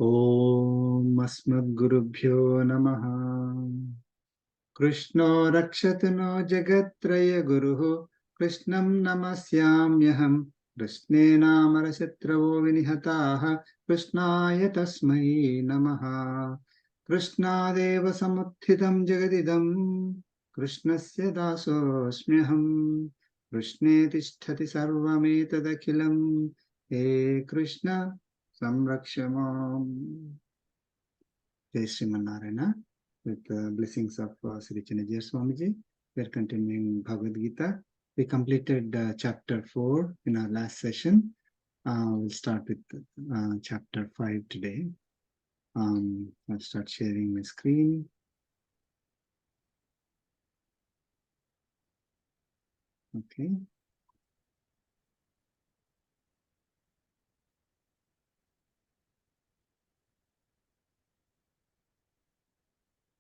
Om Asmadgurubhyo Namaha. Krishno Rakshatu no Jagatraya Guruhu Krishnam Namasyamyaham Krishne Namarashatravo Vinihataha Krishnaya Tasmai Namaha. Krishnadeva Samuthitam Jagadidam Krishnasya Dasosmyaham Krishne Tisthati Sarvametadakilam He Krishna Samrakshamam. Jai Srimanarayana. With the blessings of Sri Chinna Swamiji, we are continuing Bhagavad Gita. We completed chapter 4 in our last session. We'll start with chapter 5 today. I'll start sharing my screen. Okay.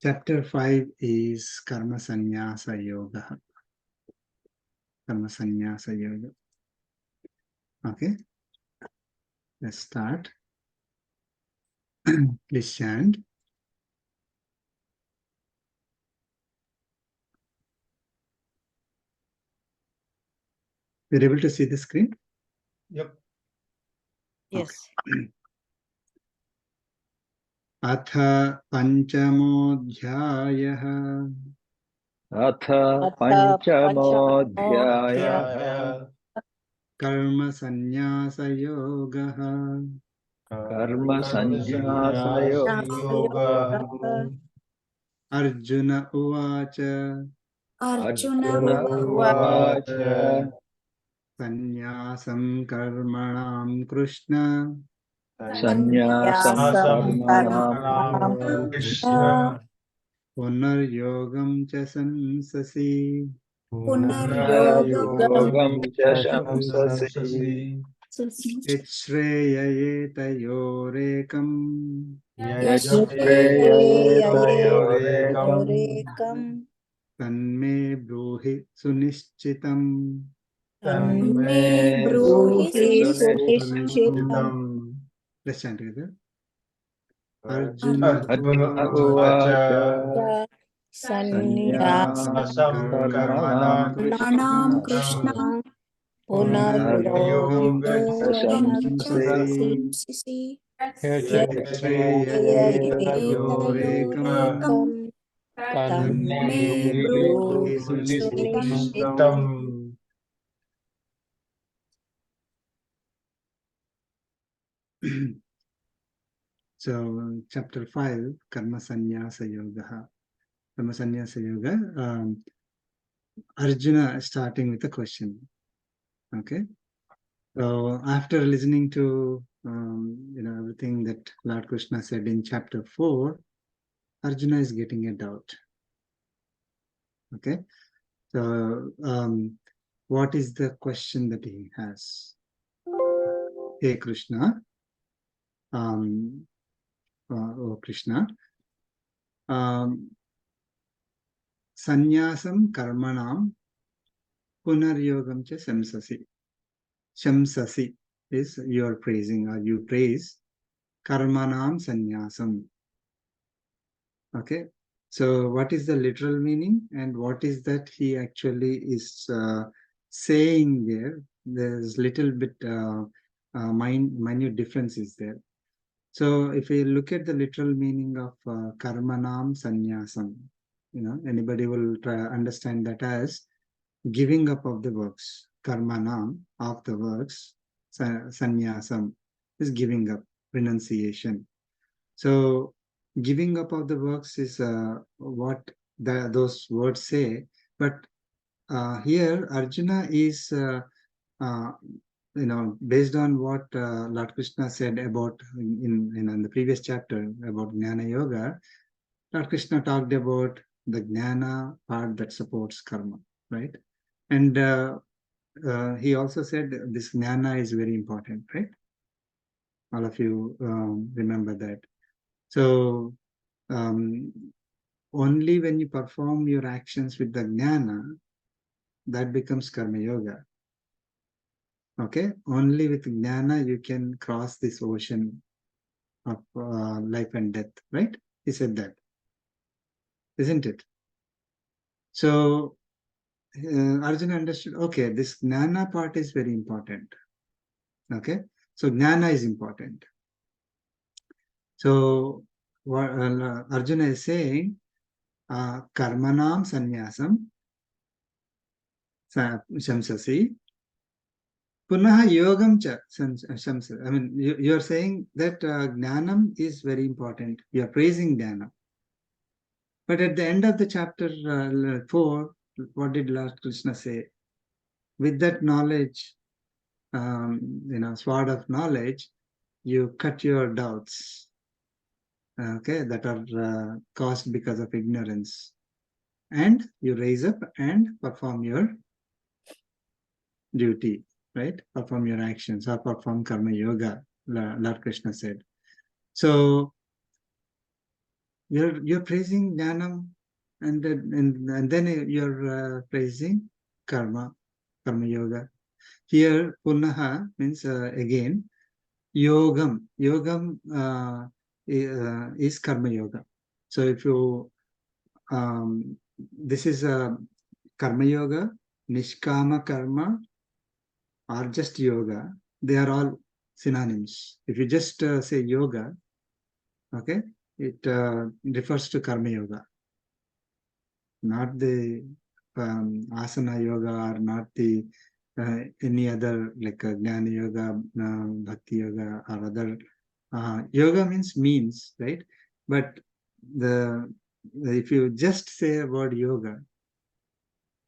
Chapter 5 is Karma Sannyasa Yoga. Karma Sannyasa Yoga. Okay. Let's start. Please chant. You're able to see the screen? Yep. Yes. Okay. अथ पंचमोऽध्यायः अथ पंचमोऽध्यायः कर्मसन्न्यासयोगः कर्मसन्न्यासयोगः अर्जुन उवाच अर्जुन उवाच सन्न्यासं कर्मणां कृष्ण सन्न्यासं कर्मणां कृष्ण पुनर्योगं च संससि पुनर्योगं च शंससि यच्छ्रेययेतयोरेकम् यच्छ्रेययेतयोरेकम् तन्मे ब्रूहि सुनिश्चितम् तन्मे ब्रूहि सुनिश्चितम् Let's chant together. Arjuna उवाच सन्न्यासं सन्न्यासं कर्मणां कर्मणां कृष्ण पुनर्योगं पुनर्योगं च शंससि यच्छ्रेययेतयोरेकम् तन्मे ब्रूहि सुनिश्चितम्. So, chapter 5, Karma Sannyasa Yoga. Karma Sannyasa Yoga. Arjuna starting with a question. Okay. So, after listening to everything that Lord Krishna said in chapter 4, Arjuna is getting a doubt. Okay. So, what is the question that he has? Hey Krishna. Oh Krishna. Sannyasam karmanam punaryogam cha shamsasi. Shamsasi is you are praising or you praise karmanam sannyasam. Okay. So what is the literal meaning and what is that he actually is saying there? There's little bit minute differences there. So if we look at the literal meaning of karmanam sannyasam, anybody will try understand that as giving up of the works. Karmanam, of the works. Sannyasam is giving up, renunciation. So giving up of the works is what those words say. But here Arjuna is based on what Lord Krishna said about in the previous chapter about Jnana Yoga, Lord Krishna talked about the Jnana part that supports karma, right? And he also said this Jnana is very important, right? All of you remember that. So only when you perform your actions with the Jnana, that becomes Karma Yoga. Okay, only with Jnana you can cross this ocean of life and death, right? He said that, isn't it? So Arjuna understood, okay, this Jnana part is very important. Okay, so Jnana is important. So what Arjuna is saying, karmanam sannyasam shamsasi punaha yogam cha shamsasi. I mean, you are saying that Jnanam is very important. You are praising Jnana. But at the end of the chapter 4, what did Lord Krishna say? With that knowledge, sword of knowledge, you cut your doubts, okay, that are caused because of ignorance. And you raise up and perform your duty, right? Perform your actions or perform Karma Yoga, Lord Krishna said. So you're praising Jnanam, and then you're praising Karma Yoga. Here, Punaha means again, Yogam. Yogam is Karma Yoga. So if you, this is Karma Yoga, Nishkama Karma, or just Yoga. They are all synonyms. If you just say Yoga, okay, it refers to Karma Yoga, not the Asana Yoga, or not the any other like Jnana Yoga, Bhakti Yoga, or other. Yoga means, right? But if you just say a word Yoga,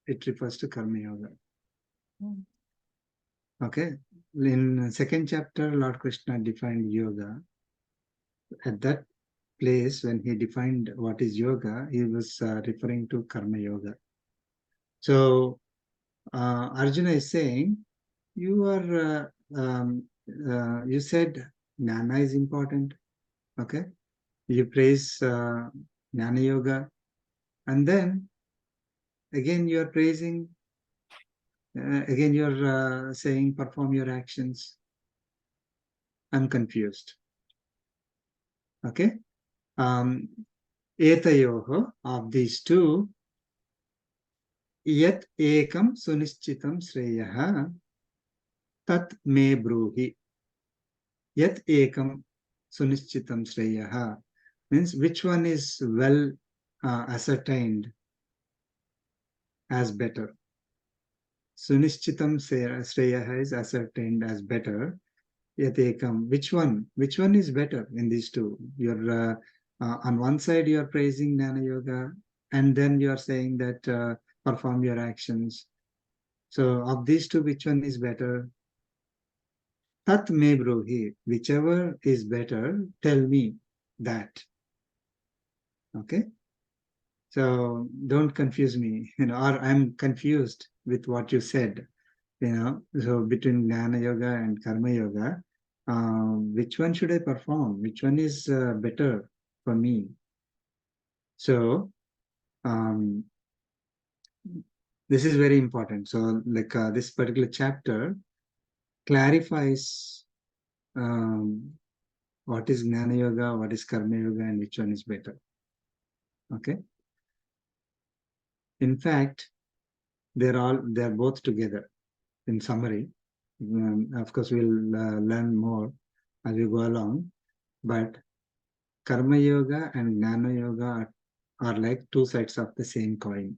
it refers to Karma Yoga. Okay. In second chapter, Lord Krishna defined Yoga. At that place, when he defined what is Yoga, he was referring to Karma Yoga. So Arjuna is saying, you are you said Jnana is important. Okay, you praise Jnana Yoga, and then again you are praising. Again you are saying perform your actions. I'm confused. Okay, etayoho, of these two, yat ekam sunischitam shreyah tat me bruhi. Yat ekam sunischitam shreyah means which one is well ascertained as better. Sunischitam shreyah is ascertained as better. Yat ekam, which one is better in these two? You're on one side you are praising Jnana Yoga, and then you are saying that perform your actions. So of these two, which one is better? Tat me bruhi, whichever is better, tell me that. Okay, so don't confuse me, or I'm confused with what you said. So between Jnana Yoga and Karma Yoga, which one should I perform? Which one is better for me? So this is very important. So like this particular chapter clarifies what is Jnana Yoga, what is Karma Yoga, and which one is better. Okay. In fact, they're both together. In summary, of course, we'll learn more as we go along. But Karma Yoga and Jnana Yoga are like two sides of the same coin.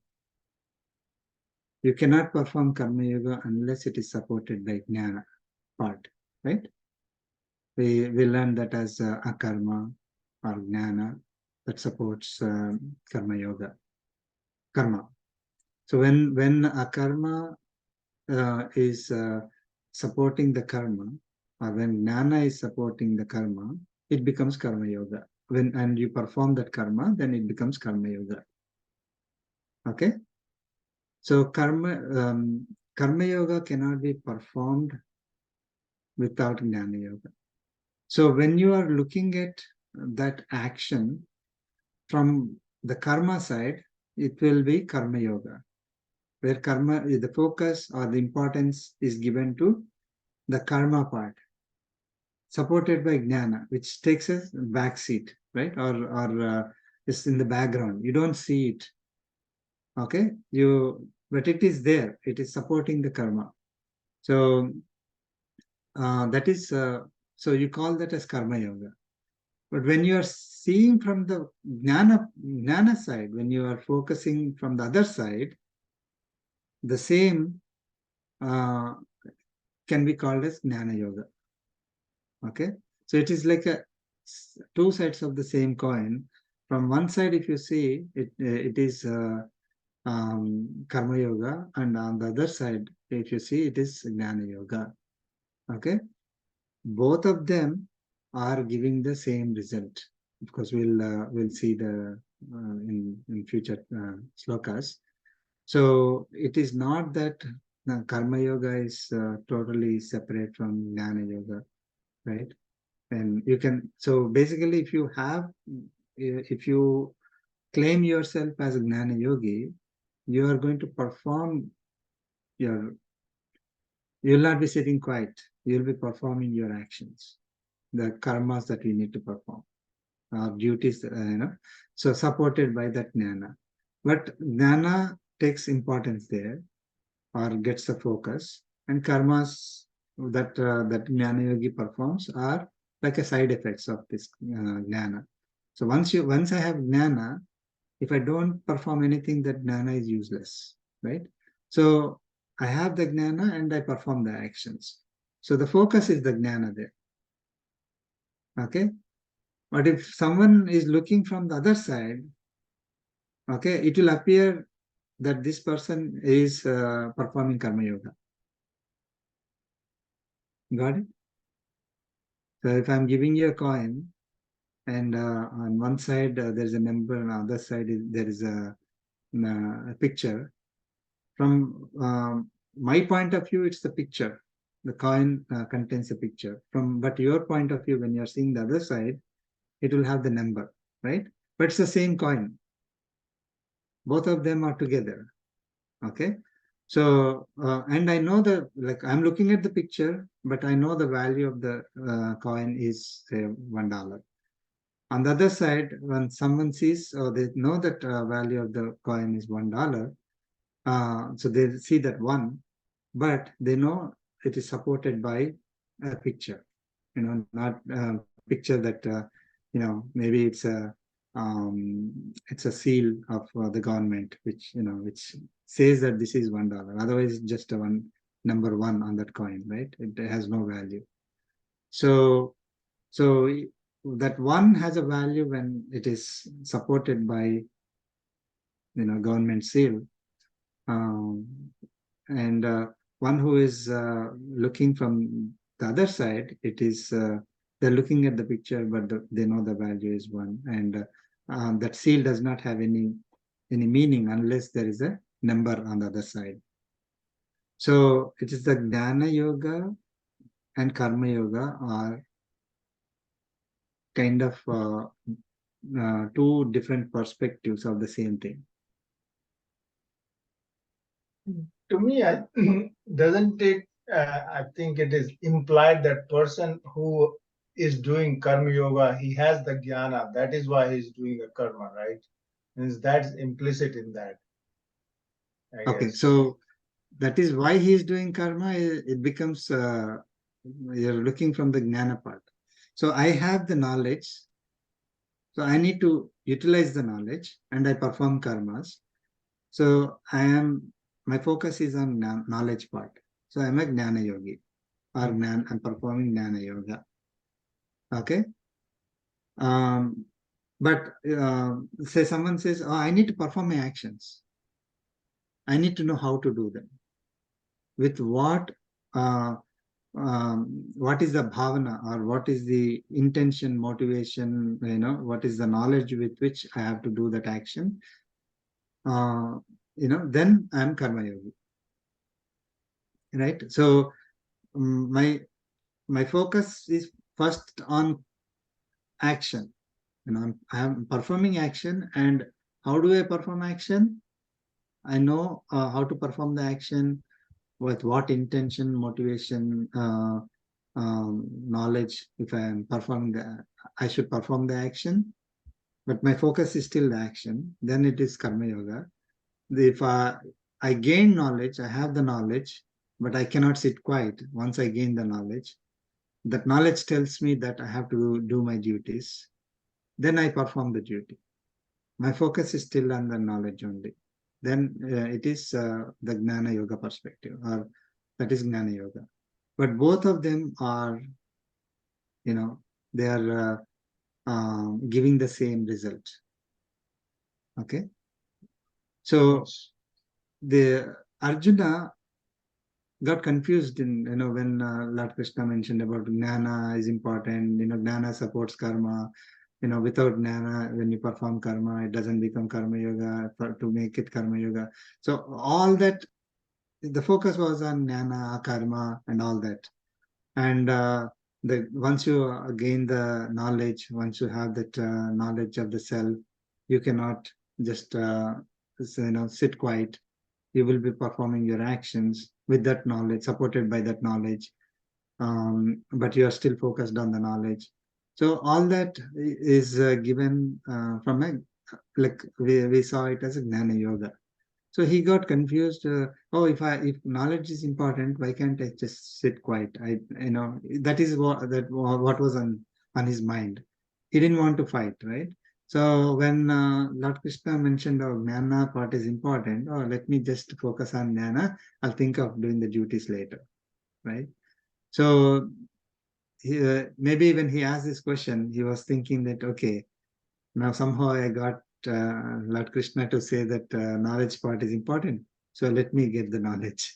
You cannot perform Karma Yoga unless it is supported by Jnana part, right? We learn that as Akarma or Jnana that supports Karma Yoga. Karma. So when Akarma is supporting the karma, or when Jnana is supporting the karma, it becomes Karma Yoga. And you perform that karma, then it becomes Karma Yoga. Okay? So Karma Yoga cannot be performed without Jnana Yoga. So when you are looking at that action from the karma side, it will be Karma Yoga, where karma, the focus or the importance is given to the karma part. supported by Jnana, which takes a back seat, right? Or is in the background. You don't see it. Okay, but it is there. It is supporting the karma. So that is so you call that as Karma Yoga. But when you are seeing from the jnana side, when you are focusing from the other side, the same uh, can be called as Jnana Yoga. Okay, so it is like two sides of the same coin. From one side, if you see it, it is Karma Yoga, and on the other side, if you see, it is Jnana Yoga. Okay, both of them are giving the same result. Of course, we'll see the in future slokas. So it is not that Karma Yoga is totally separate from Jnana Yoga, right? And you can, so basically, if you claim yourself as a Jnana Yogi, you are going to perform you'll not be sitting quiet. You'll be performing your actions, the karmas that we need to perform, our duties, so supported by that jnana. But jnana takes importance there, or gets the focus, and karmas that jnana yogi performs are like a side effects of this jnana. So once I have jnana, if I don't perform anything, that jnana is useless, right? So I have the jnana and I perform the actions. So the focus is the jnana there. Okay. But if someone is looking from the other side, okay, it will appear that this person is performing Karma Yoga. Got it? So if I'm giving you a coin, and on one side there's a number, on the other side there is a picture. From my point of view, it's the picture. The coin contains a picture. But your point of view, when you're seeing the other side, it will have the number, right? But it's the same coin. Both of them are together. Okay. So, and I know I'm looking at the picture, but I know the value of the coin is, say, $1. On the other side, when someone sees, or they know that value of the coin is $1, so they see that one, but they know it is supported by a picture, not a picture that, maybe it's a seal of the government, which says that this is $1. Otherwise, just a number one on that coin, right? It has no value. So that one has a value when it is supported by, government seal. And one who is looking from the other side, it is they're looking at the picture, but they know the value is one, and that seal does not have any meaning unless there is a number on the other side. So it is the Jnana Yoga and Karma Yoga are kind of two different perspectives of the same thing. To me, doesn't it? I think it is implied that person who is doing karma yoga, he has the jnana. That is why he's doing the karma, right? Means that's implicit in that. I Okay, guess. so that is why he is doing karma. It becomes you're looking from the jnana part. So I have the knowledge. So I need to utilize the knowledge, and I perform karmas. So my focus is on knowledge part. So I'm a Jnana Yogi, or I'm performing Jnana Yoga. Okay. But say someone says, "Oh, I need to perform my actions. I need to know how to do them. With what is the bhavana, or what is the intention, motivation, what is the knowledge with which I have to do that action, then I'm Karma Yogi, right? So my focus is first on action. I'm performing action, and how do I perform action? I know how to perform the action, with what intention, motivation, knowledge. If I am performing I should perform the action, but my focus is still the action, then it is Karma Yoga. If I gain knowledge, I have the knowledge, but I cannot sit quiet. Once I gain the knowledge, that knowledge tells me that I have to do my duties. Then I perform the duty. My focus is still on the knowledge only. Then it is the Jnana Yoga perspective, or that is Jnana Yoga. But both of them are, they are giving the same result. Okay. So the Arjuna got confused in, when Lord Krishna mentioned about Jnana is important, Jnana supports karma, without Jnana, when you perform karma, it doesn't become Karma Yoga, to make it Karma Yoga. So all that, the focus was on Jnana, karma, and all that. And once you gain the knowledge, once you have that knowledge of the self, you cannot just sit quiet. You will be performing your actions with that knowledge, supported by that knowledge, but you are still focused on the knowledge. So all that is given from like we saw it as a Jnana Yoga. So he got confused. If knowledge is important, why can't I just sit quiet? That is what was on his mind. He didn't want to fight, right? So when Lord Krishna mentioned, Jnana part is important, let me just focus on Jnana. I'll think of doing the duties later, right? So maybe when he asked this question, he was thinking that, okay, now somehow I got Lord Krishna to say that knowledge part is important. So let me get the knowledge.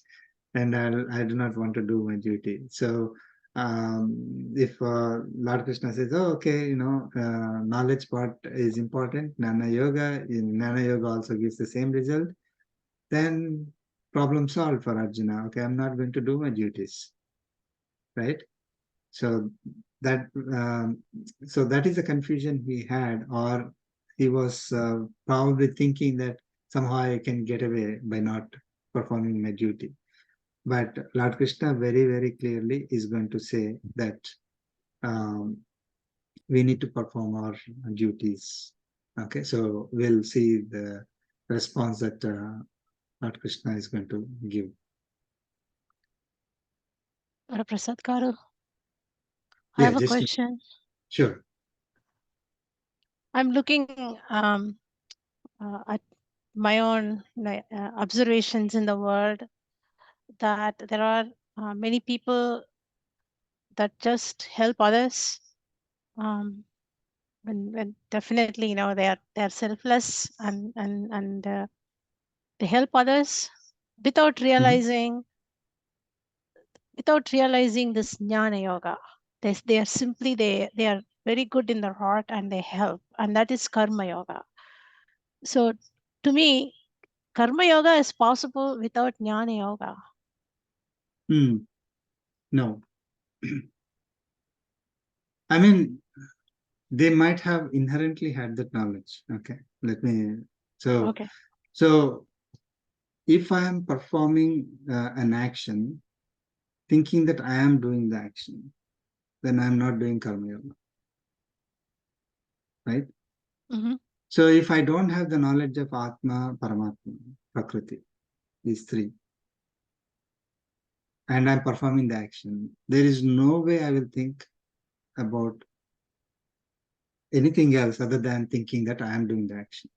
And I do not want to do my duty. So if Lord Krishna says, oh, okay, knowledge part is important, Jnana Yoga also gives the same result, then problem solved for Arjuna. Okay, I'm not going to do my duties, right? So that is the confusion he had, or he was probably thinking that somehow I can get away by not performing my duty. But Lord Krishna very, very clearly is going to say that we need to perform our duties. Okay, so we'll see the response that Lord Krishna is going to give. Prasad Garu, I have a question. Sure. I'm looking at my own observations in the world, that there are many people that just help others. When definitely, they are selfless, and they help others without realizing this Jnana Yoga. They are simply, they are very good in their heart and they help, and that is Karma Yoga. So to me, Karma Yoga is possible without Jnana Yoga. No. I mean, they might have inherently had that knowledge. Okay, so if I am performing an action thinking that I am doing the action, then I'm not doing Karma Yoga, right? So if I don't have the knowledge of Atma, Paramatma, Prakriti, these three, and I'm performing the action, there is no way I will think about anything else other than thinking that I am doing the action,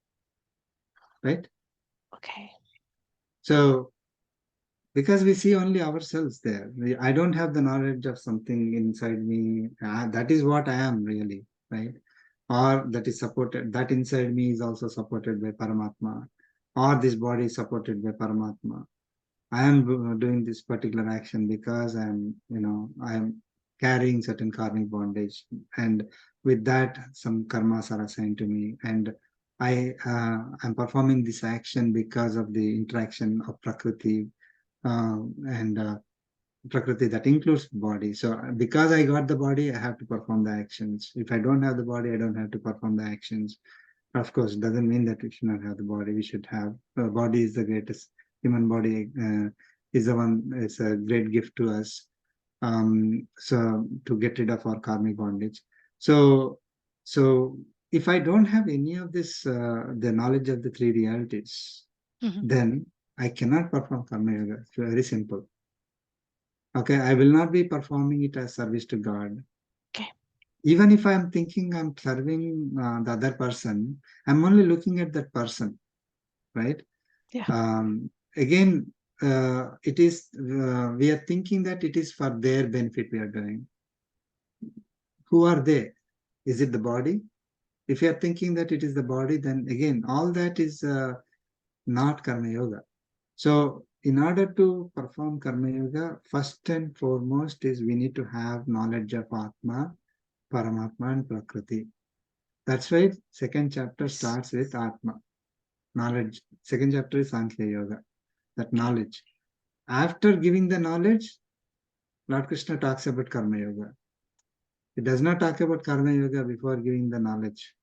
right? Okay. So because we see only ourselves there, I don't have the knowledge of something inside me. That is what I am really, right? Or that is supported, that inside me is also supported by Paramatma, or this body is supported by Paramatma. I am doing this particular action because I am carrying certain karmic bondage, and with that some karmas are assigned to me, and I am performing this action because of the interaction of Prakriti and Prakriti that includes body. So because I got the body, I have to perform the actions. If I don't have the body, I don't have to perform the actions. Of course, it doesn't mean that we should not have the body. We should have. The body is the greatest. Human body is the one. It's a great gift to us. So to get rid of our karmic bondage. So if I don't have any of this, the knowledge of the three realities, then I cannot perform Karma Yoga. It's very simple. Okay, I will not be performing it as service to God. Okay. Even if I'm thinking I'm serving the other person, I'm only looking at that person, right? Yeah. Again, it is, we are thinking that it is for their benefit we are doing. Who are they? Is it the body? If you are thinking that it is the body, then again, all that is not Karma Yoga. So in order to perform Karma Yoga, first and foremost is we need to have knowledge of Atma, Paramatma and Prakriti. That's why second chapter starts with Atma, knowledge. Second chapter is Sankhya Yoga, that knowledge. After giving the knowledge, Lord Krishna talks about Karma Yoga. He does not talk about Karma Yoga before giving the knowledge.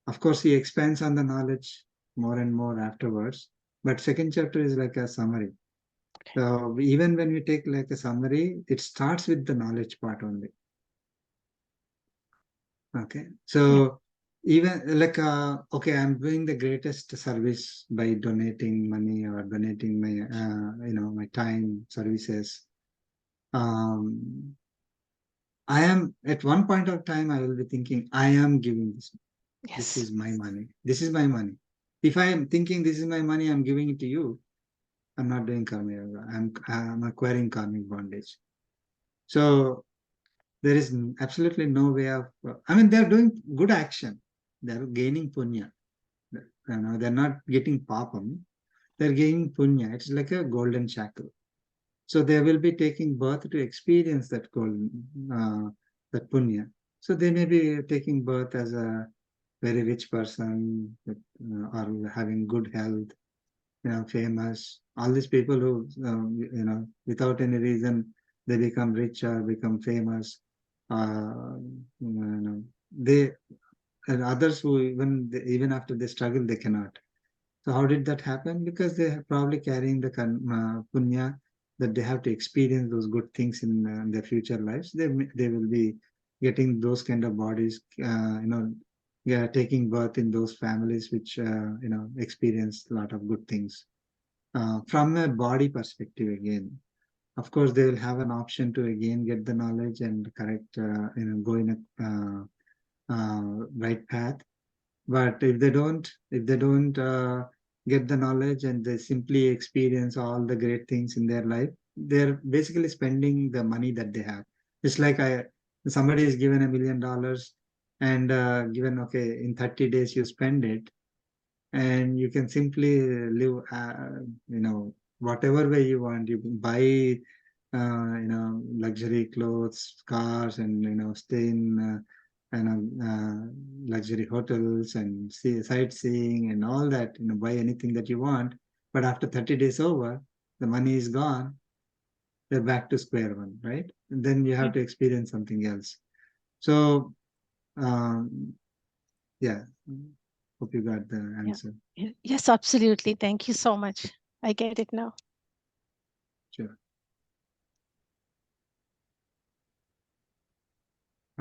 Of course, he expands on the knowledge more and more afterwards. But second chapter is like a summary. So even when we take like a summary, it starts with the knowledge part only. Okay. So even like, okay, I'm doing the greatest service by donating money or donating my, my time, services. I am at one point of time, I will be thinking, I am giving this. Yes. This is my money. This is my money. If I am thinking this is my money, I'm giving it to you. I'm not doing Karma Yoga. I'm acquiring karmic bondage. So there is absolutely no way of, I mean, they're doing good action. They're gaining punya. They're not getting papam. They're gaining punya. It's like a golden shackle. So they will be taking birth to experience that golden, that punya. So they may be taking birth as a very rich person, or having good health, famous. All these people who, without any reason, they become rich or become famous. They, and others who even after they struggle, they cannot. So how did that happen? Because they are probably carrying the punya, that they have to experience those good things in their future lives. They will be getting those kind of bodies, taking birth in those families which experience a lot of good things. From a body perspective again, of course, they will have an option to again get the knowledge and correct, go in a right path. But if they don't get the knowledge and they simply experience all the great things in their life, they're basically spending the money that they have. It's like somebody is given $1 million and given, okay, in 30 days you spend it, and you can simply live, whatever way you want. You can buy, luxury clothes, cars, and stay in luxury hotels and see sightseeing and all that. Buy anything that you want. But after 30 days over, the money is gone. They're back to square one, right? And then you have to experience something else. So, yeah. Hope you got the answer. Yes, absolutely. Thank you so much. I get it now. Sure.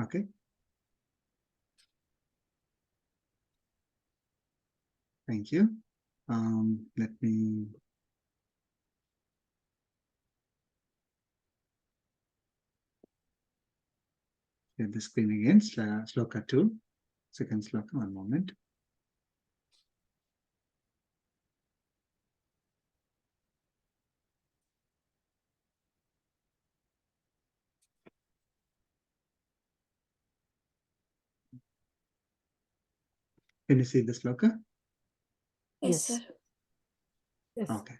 Okay. Thank you. Let me share the screen again. Sloka 2. Second sloka, one moment. Can you see the sloka? Yes, sir. Yes. Okay.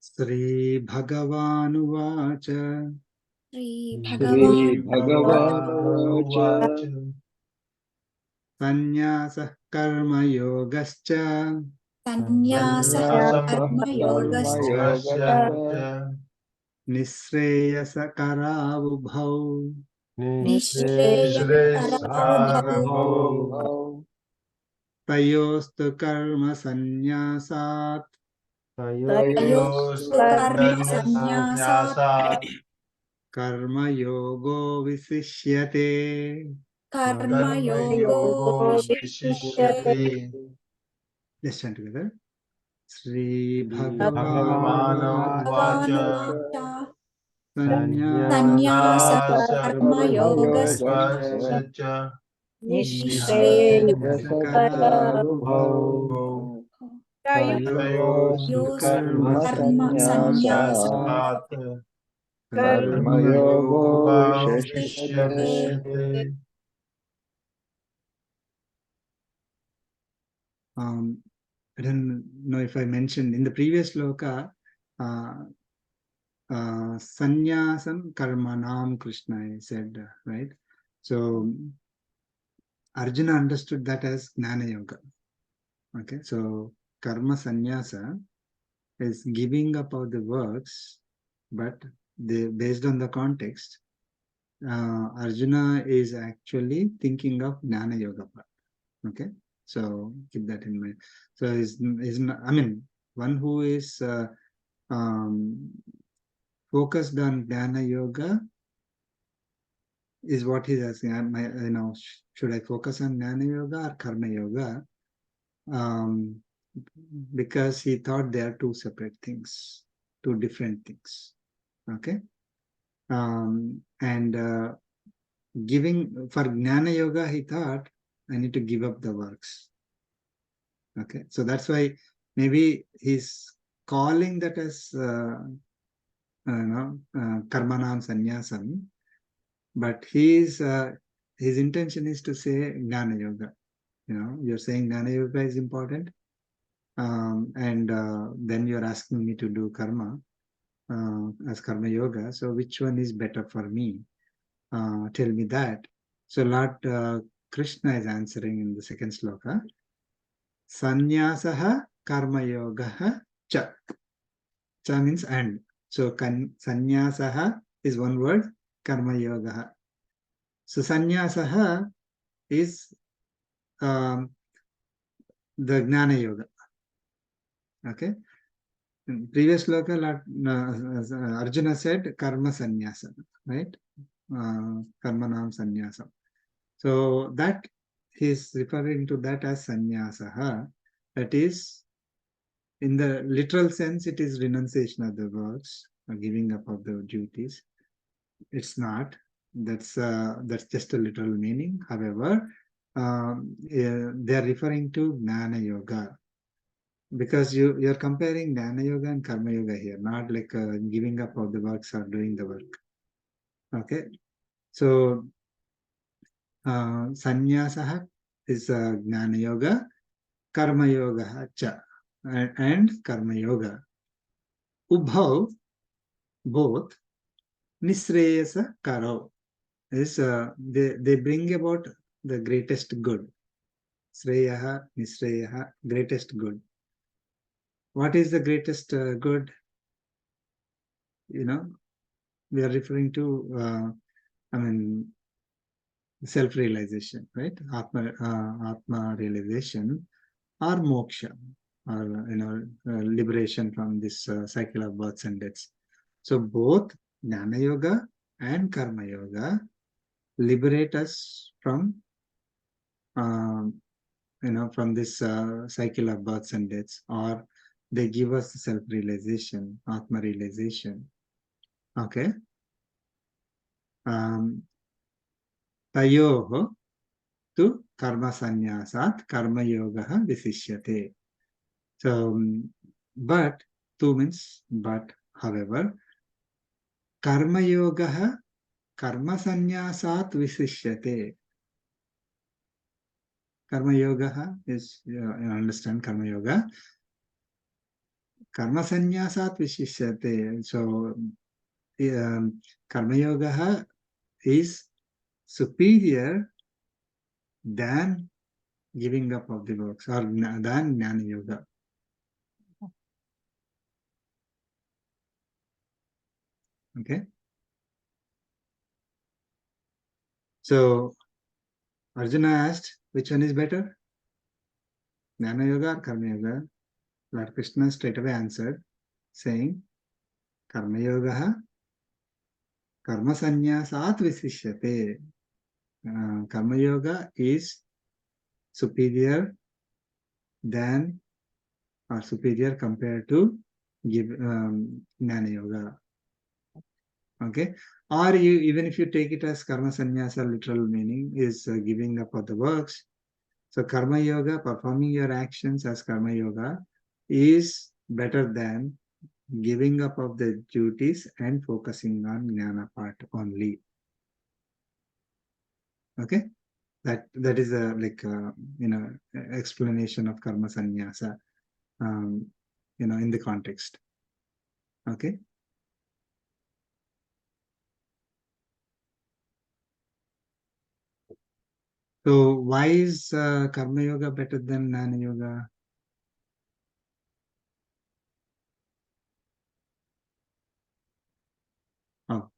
Sri Bhagavanuvacha Sri Bhagavan Bhagavan Sannyasa Karma Yogascha Sannyasa Karma Yogascha Nisreyasa Karavubhau Nishreyasarabhau Tayostu Karma Sannyasat Tayostu karma sannyasat Karma yogo visishyate. Karma karma yogo yogo vishishyate. vishishyate. Let's chant together. Sri Bhagavana Bhagavan uvacha Bhagavanuvacha Sannyasa Sannyasa sannyasa karma yogasya yogasya cha nishte nishteyasarvabhau tayostu yostu karma karma sannyasa sannyasat Karma karma yoga vishishyate. vishishyate. I don't know if I mentioned in the previous sloka, sannyasam karmanam Krishna, I said, right? So Arjuna understood that as Jnana Yoga. Okay, so karma sannyasa is giving up of the works, but based on the context, Arjuna is actually thinking of Jnana Yoga part. Okay, so keep that in mind. So I mean, one who is focused on Jnana Yoga is what he's asking. Should I focus on Jnana Yoga or Karma Yoga? Because he thought they are two separate things, two different things. Okay, and giving for Jnana Yoga, he thought I need to give up the works. Okay, so that's why maybe he's calling that as karmanam sannyasam, but his intention is to say Jnana Yoga. You're saying Jnana Yoga is important, and then you're asking me to do karma as Karma Yoga. So which one is better for me? Tell me that. So Lord Krishna is answering in the second sloka. Sannyasaha Karma Yogaha cha. Cha means and. So sannyasaha is one word, Karma Yogaha. So sannyasaha is the Jnana Yoga. Okay. In previous sloka, Arjuna said karma sannyasa, right? Karma nam sannyasa. So that he's referring to that as sannyasaha. That is, in the literal sense, it is renunciation of the works, or giving up of the duties. It's not. That's just a literal meaning. However, they are referring to Jnana Yoga. Because you're comparing Jnana Yoga and Karma Yoga here, not like giving up of the works or doing the work. Okay, so Sannyasaha is Jnana Yoga, Karma Yoga cha, and Karma Yoga. Ubhav, both, Nisreyasa Karo is they bring about the greatest good. Sreyaha, Nisreyaha, greatest good. What is the greatest good? We are referring to, self-realization, right? Atma realization or moksha, or liberation from this cycle of births and deaths. So both Jnana Yoga and Karma Yoga liberate us from from this cycle of births and deaths, or they give us self-realization, Atma realization. Okay. Tayoho tu karma sannyasat karma yogaha visishyate. So, but, tu means but, however, karma yogaha karma sannyasat visishyate. Karma yogaha is, you understand karma yoga. Karma sannyasat visishyate. So, karma yogaha is superior than giving up of the works, or than Jnana Yoga. Okay. So Arjuna asked, which one is better? Jnana Yoga or Karma Yoga? Lord Krishna straight away answered, saying, Karma Yoga, Karma Sanyasat Visishyate. Karma Yoga is superior than or superior compared to Jnana Yoga. Okay, or even if you take it as Karma Sannyasa, literal meaning is giving up of the works. So Karma Yoga, performing your actions as Karma Yoga, is better than giving up of the duties and focusing on Jnana part only. Okay, that is a explanation of Karma Sannyasa, in the context. Okay. So why is Karma Yoga better than Jnana Yoga? Oh,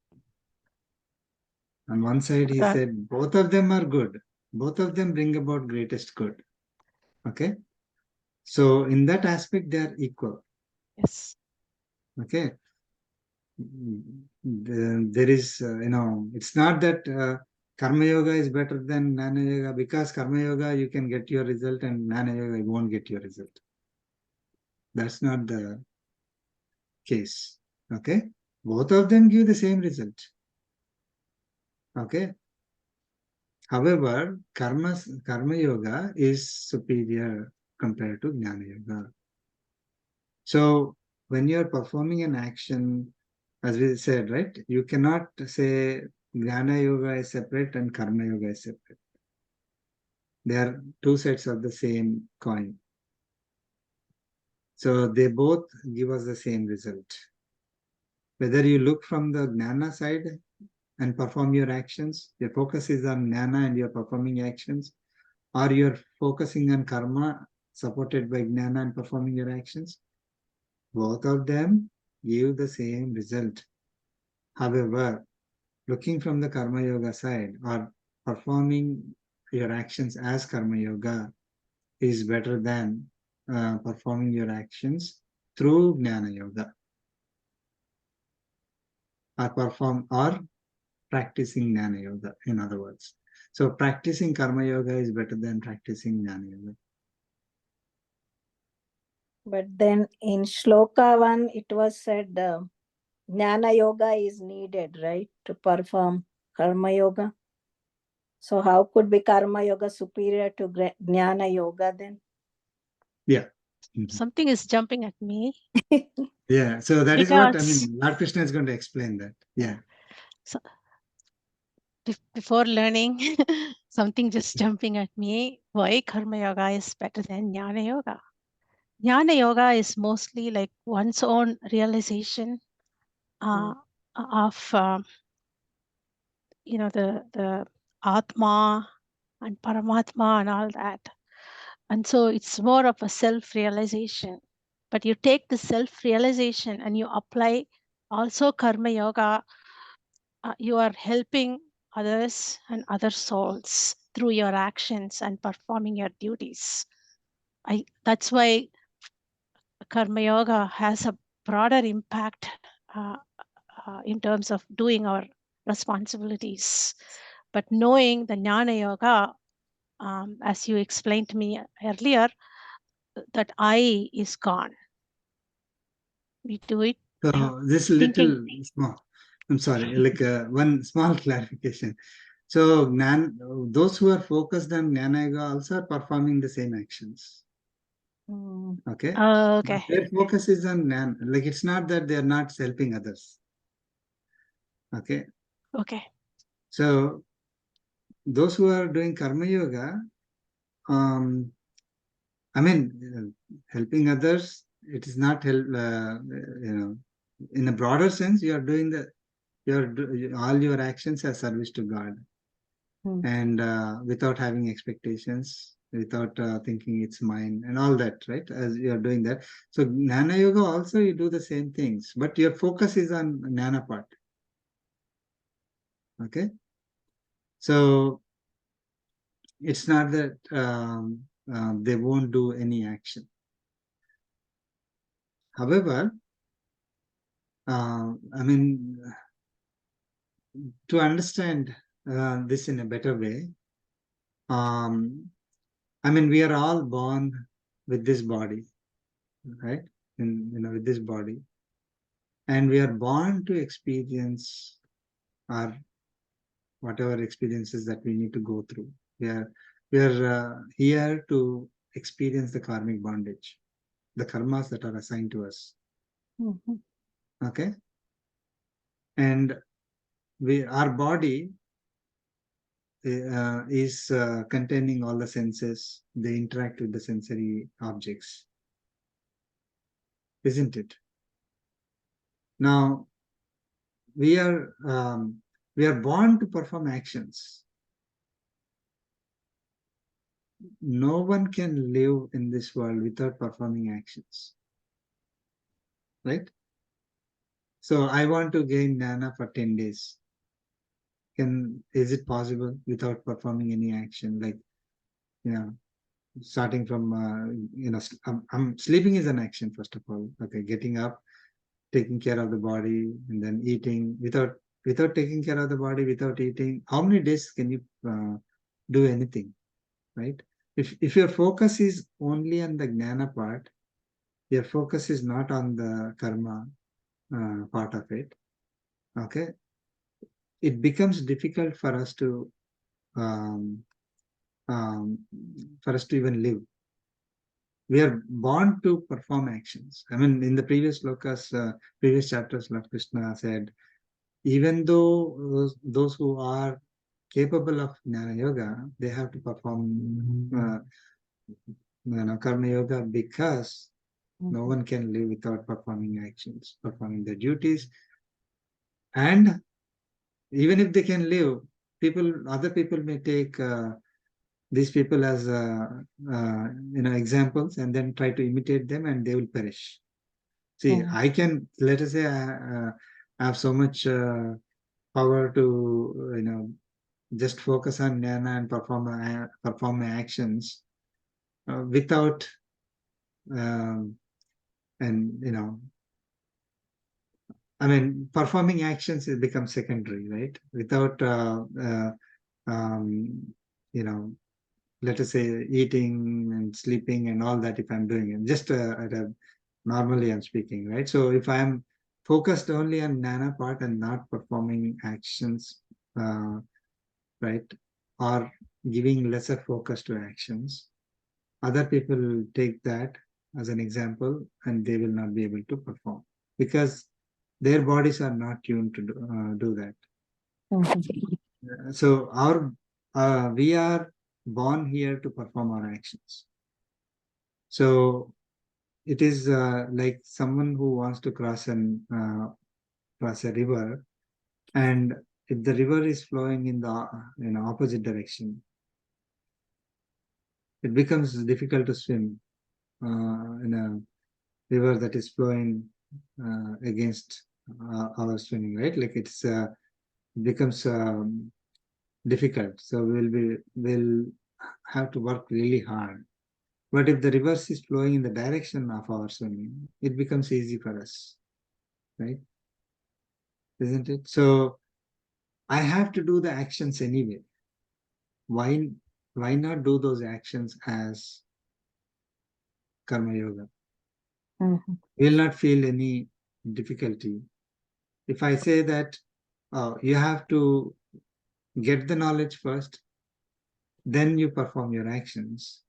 on one side he said both of them are good. Both of them bring about greatest good. Okay. So in that aspect, they are equal. Yes. Okay. There is, it's not that Karma Yoga is better than Jnana Yoga, because Karma Yoga you can get your result and Jnana Yoga you won't get your result. That's not the case. Okay. Both of them give the same result. Okay. However, Karma Yoga is superior compared to Jnana Yoga. So when you're performing an action, as we said, right, you cannot say Jnana Yoga is separate and Karma Yoga is separate. They are two sides of the same coin. So they both give us the same result. Whether you look from the Jnana side and perform your actions, your focus is on Jnana and you're performing actions, or you're focusing on Karma supported by Jnana and performing your actions, both of them give the same result. However, looking from the Karma Yoga side or performing your actions as Karma Yoga is better than performing your actions through Jnana Yoga or practicing Jnana Yoga, in other words. So practicing Karma Yoga is better than practicing Jnana Yoga. But then in Shloka 1, it was said Jnana Yoga is needed, right, to perform Karma Yoga. So how could be Karma Yoga superior to Jnana Yoga then? Yeah. Something is jumping at me. Yeah, so that is what, Lord Krishna is going to explain that. Yeah. So, before learning, something just jumping at me. Why Karma Yoga is better than Jnana Yoga? Jnana Yoga is mostly like one's own realization of the Atma and Paramatma and all that. And so it's more of a self-realization. But you take the self-realization and you apply also Karma Yoga, you are helping others and other souls through your actions and performing your duties. That's why Karma Yoga has a broader impact in terms of doing our responsibilities. But knowing the Jnana Yoga, as you explained to me earlier, that I is gone. We do it. So this little small, I'm sorry, like one small clarification. So those who are focused on Jnana Yoga also are performing the same actions. Okay. Okay. But their focus is on Jnana. Like it's not that they are not helping others. Okay. Okay. So those who are doing Karma Yoga, helping others, it is not help. In a broader sense, you are doing all your actions as service to God, and without having expectations, without thinking it's mine and all that, right? As you are doing that. So Jnana Yoga also you do the same things, but your focus is on Jnana part. Okay. So it's not that they won't do any action. However, I mean, to understand this in a better way, I mean, we are all born with this body, right? With this body, and we are born to experience our whatever experiences that we need to go through. We are here to experience the karmic bondage, the karmas that are assigned to us. Okay, and our body is containing all the senses. They interact with the sensory objects, isn't it? Now we are born to perform actions. No one can live in this world without performing actions, right? So I want to gain jnana for 10 days. Is it possible without performing any action? Like, starting from, sleeping is an action, first of all. Okay, getting up, taking care of the body, and then eating. Without taking care of the body, without eating, how many days can you do anything, right? If your focus is only on the jnana part, your focus is not on the karma part of it, okay, it becomes difficult for us to even live. We are born to perform actions. I mean, in the previous slokas, previous chapters, Lord Krishna said, even though those who are capable of Jnana Yoga, they have to perform Karma Yoga, because no one can live without performing actions, performing their duties. And even if they can live, other people may take these people as examples, and then try to imitate them, and they will perish. See, I can, let us say, I have so much power to just focus on jnana and perform my actions without I mean, performing actions, it becomes secondary, right? Without let us say, eating and sleeping and all that, if I'm doing it, just normally I'm speaking, right? So if I'm focused only on jnana part and not performing actions, right, or giving lesser focus to actions, other people take that as an example, and they will not be able to perform, because their bodies are not tuned to do that. So we are born here to perform our actions. So it is like someone who wants to cross a river, and if the river is flowing in the opposite direction, it becomes difficult to swim in a river that is flowing against our swimming, right? Like it becomes difficult. So we'll have to work really hard. But if the reverse is flowing in the direction of our swimming, it becomes easy for us, right? Isn't it? So I have to do the actions anyway. Why not do those actions as Karma Yoga? We will not feel any difficulty. If I say that you have to get the knowledge first, then you perform your actions,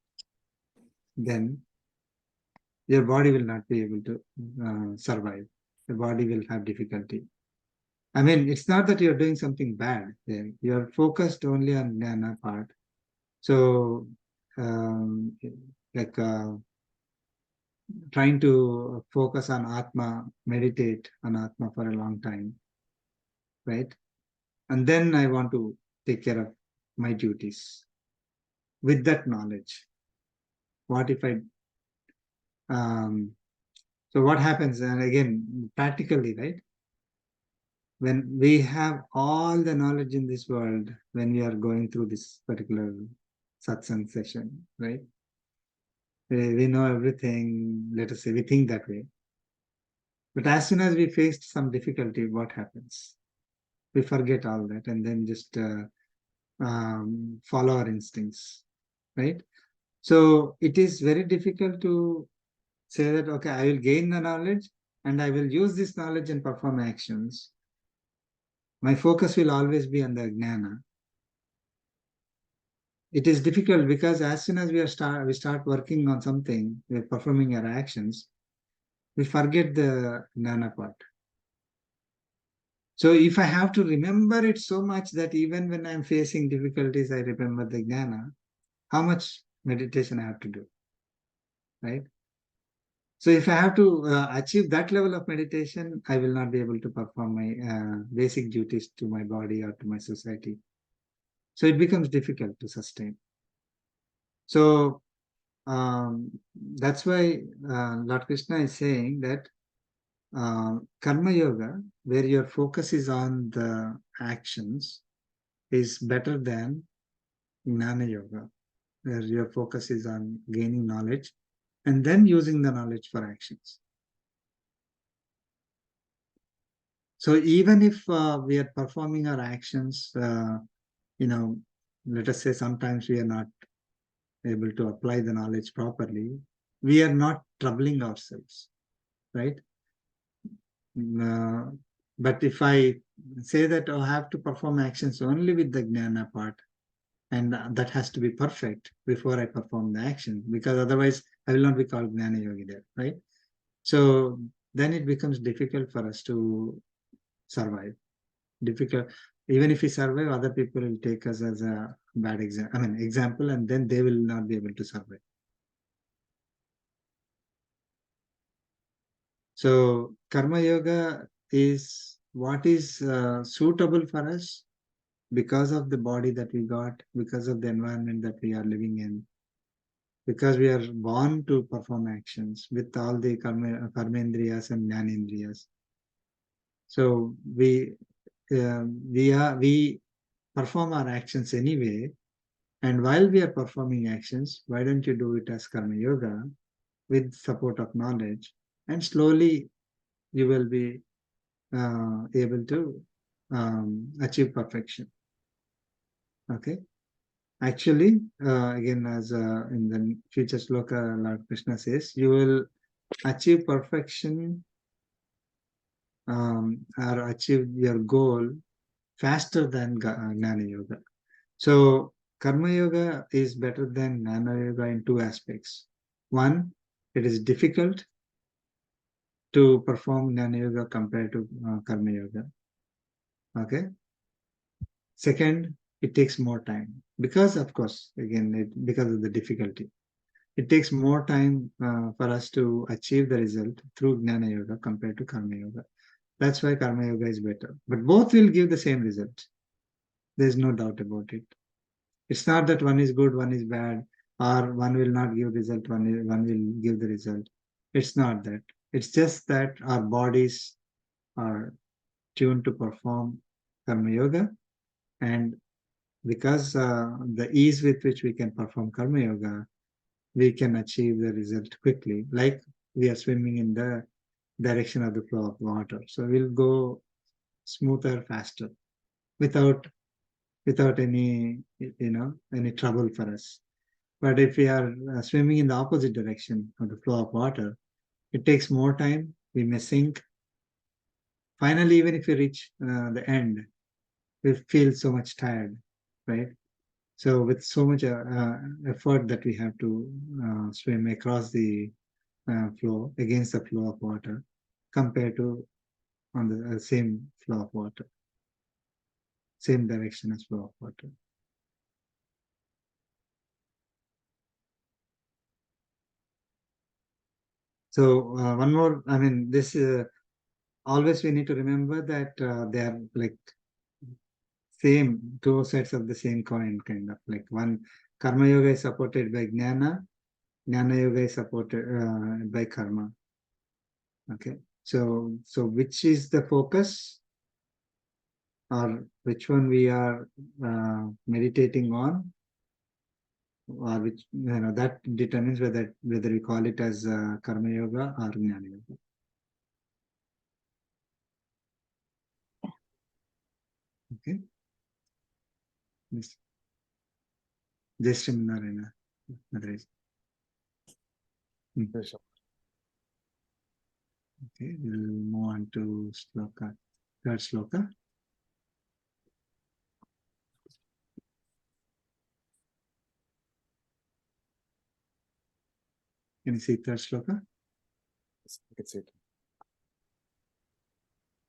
then your body will not be able to survive. The body will have difficulty. I mean, it's not that you're doing something bad there. You're focused only on jnana part. So, trying to focus on Atma, meditate on Atma for a long time, right? And then I want to take care of my duties with that knowledge. What if so what happens? And again, practically, right? When we have all the knowledge in this world, when we are going through this particular satsang session, right? We know everything, let us say, we think that way. But as soon as we faced some difficulty, what happens? We forget all that and then just follow our instincts, right? So it is very difficult to say that, okay, I will gain the knowledge and I will use this knowledge and perform actions. My focus will always be on the jnana. It is difficult because as soon as we start working on something, we are performing our actions, we forget the jnana part. So if I have to remember it so much that even when I'm facing difficulties, I remember the jnana, how much meditation I have to do, right? So if I have to achieve that level of meditation, I will not be able to perform my basic duties to my body or to my society. So it becomes difficult to sustain. So that's why Lord Krishna is saying that Karma Yoga, where your focus is on the actions, is better than Jnana Yoga, where your focus is on gaining knowledge and then using the knowledge for actions. So even if we are performing our actions, let us say sometimes we are not able to apply the knowledge properly, we are not troubling ourselves, right? But if I say that I have to perform actions only with the jnana part, and that has to be perfect before I perform the action, because otherwise I will not be called Jnana Yogi there, right? So then it becomes difficult for us to survive. Difficult, even if we survive, other people will take us as a bad example, and then they will not be able to survive. So Karma Yoga is what is suitable for us because of the body that we got, because of the environment that we are living in, because we are born to perform actions with all the karmendriyas and jnanendriyas. So we perform our actions anyway, and while we are performing actions, why don't you do it as Karma Yoga with support of knowledge, and slowly you will be able to achieve perfection. Okay. Actually, again, as in the future sloka, Lord Krishna says, you will achieve perfection or achieve your goal faster than Jnana Yoga. So, Karma Yoga is better than Jnana Yoga in two aspects. One, it is difficult to perform Jnana Yoga compared to Karma Yoga. Okay. Second, it takes more time because, of course, again, because of the difficulty. It takes more time for us to achieve the result through Jnana Yoga compared to Karma Yoga. That's why Karma Yoga is better. But both will give the same result. There's no doubt about it. It's not that one is good, one is bad, or one will not give result, one will give the result. It's not that. It's just that our bodies are tuned to perform Karma Yoga, and because the ease with which we can perform Karma Yoga, we can achieve the result quickly, like we are swimming in the direction of the flow of water. So we'll go smoother, faster, without any any trouble for us. But if we are swimming in the opposite direction of the flow of water, it takes more time. We may sink. Finally, even if we reach the end, we feel so much tired, right? So with so much effort that we have to swim across the flow against the flow of water compared to on the same flow of water, same direction as flow of water. So one more, this always we need to remember that they are like same, two sides of the same coin, kind of like one. Karma Yoga is supported by Jnana, Jnana Yoga is supported by Karma. Okay, so which is the focus, or which one we are meditating on, or which that determines whether we call it as Karma Yoga or Jnana Yoga. Okay. Yes. Jai Shri Narayana. Maharaj. Yes, Okay, we'll move on to sloka. Third sloka. Can you see third sloka? you can see it.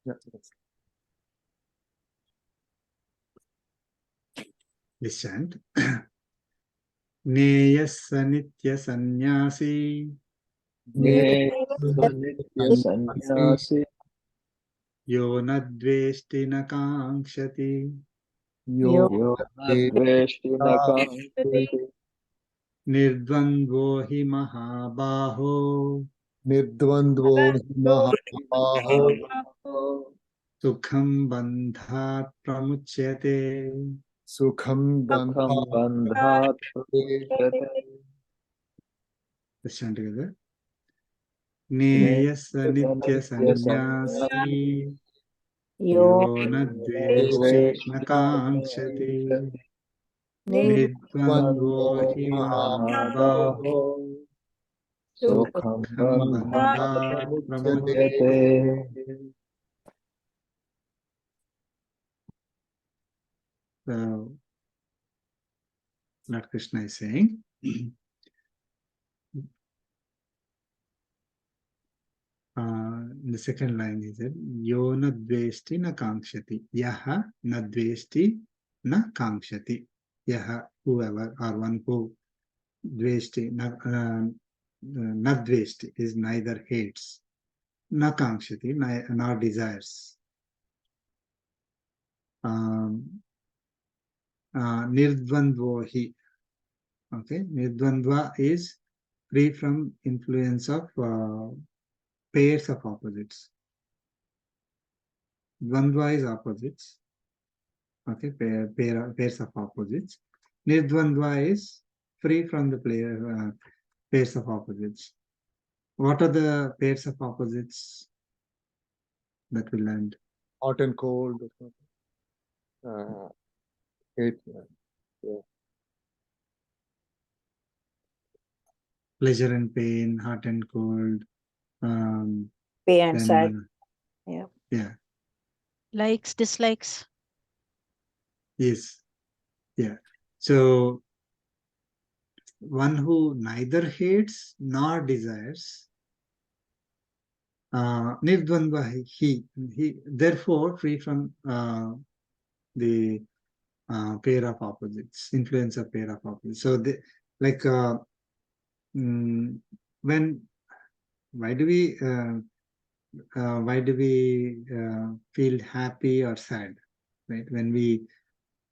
Yeah, you can see. This chant. Neyasa nitya sannyasi Sannyasi yo nadveshti na kankshati Yogadveshtina nirdvandvo hi mahabaho Nirdvandvo Mahabaho sukham bandhat pramuchyate. Sukham Bandhat Let's chant together. Neyasa nitya sannyasi yo nadveshti na kankshati nirdvandvo hi mahabaho Sukham bandhat pramuchyate. So, Lord Krishna is saying, in the second line he said, Yo nadveshti na kankshati. Yaha nadveshti na kankshati. Yaha, whoever or one who dveshti, nadveshti is neither hates, na kankshati, nor desires. Nirdvandvo hi. Okay, nirdvandva is free from influence of pairs of opposites. Dvandva is opposites. Okay, pairs of opposites. Nirdvandva is free from the pairs of opposites. What are the pairs of opposites that we learned? Hot and cold. Hate. Pleasure and pain, hot and cold. Pay and sad. Yeah. Likes, dislikes. Yes. Yeah. So one who neither hates nor desires, nirdvandva he therefore free from the pair of opposites, influence of pair of opposites. So like when why do we feel happy or sad, right?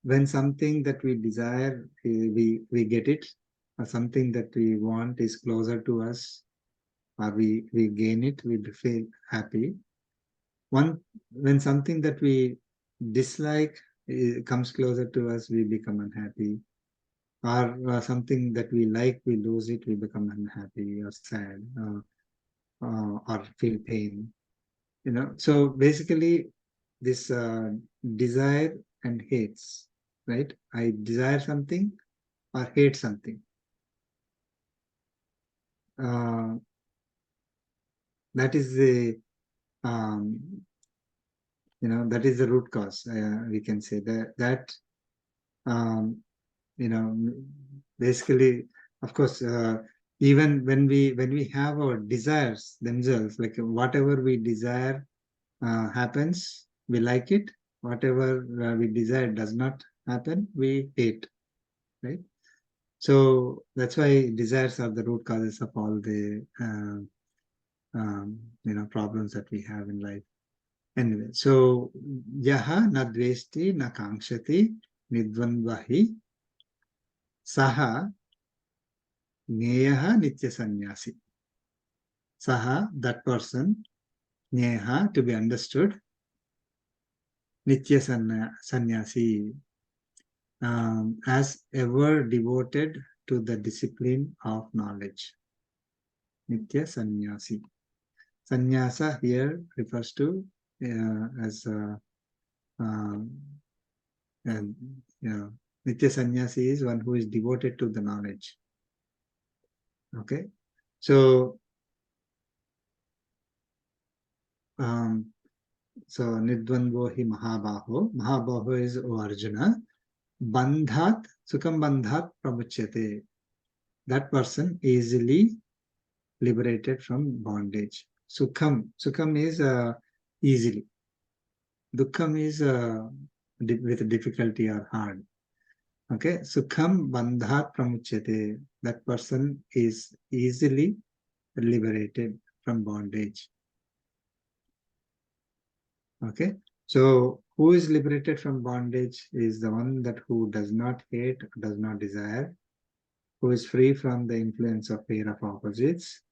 When something that we desire, we get it, or something that we want is closer to us, or we gain it, we feel happy. When something that we dislike comes closer to us, we become unhappy. Or something that we like, we lose it, we become unhappy or sad, or feel pain. So basically, this desire and hates, right? I desire something or hate something. That is the that is the root cause. We can say that basically, of course, even when we have our desires themselves, like whatever we desire happens, we like it. Whatever we desire does not happen, we hate, right? So that's why desires are the root causes of all the problems that we have in life. Anyway, so yaha nadvesti na kankshati nidvandvahi saha Neyaha nitya sannyasi. Saha, that person, Neyaha, to be understood, nitya sannyasi, as ever devoted to the discipline of knowledge. Nitya sannyasi. Sannyasa here refers to as And Nitya Sannyasi is one who is devoted to the knowledge. Okay, so Nidvandvo hi Mahabaho. Mahabaho is, O Arjuna, Bandhat, Sukham Bandhat Pramuchyate. That person easily liberated from bondage. Sukham is easily. Dukkham is with difficulty or hard. Okay, Sukham Bandhat Pramuchyate. That person is easily liberated from bondage. Okay, so who is liberated from bondage is the one that who does not hate, does not desire, who is free from the influence of pair of opposites.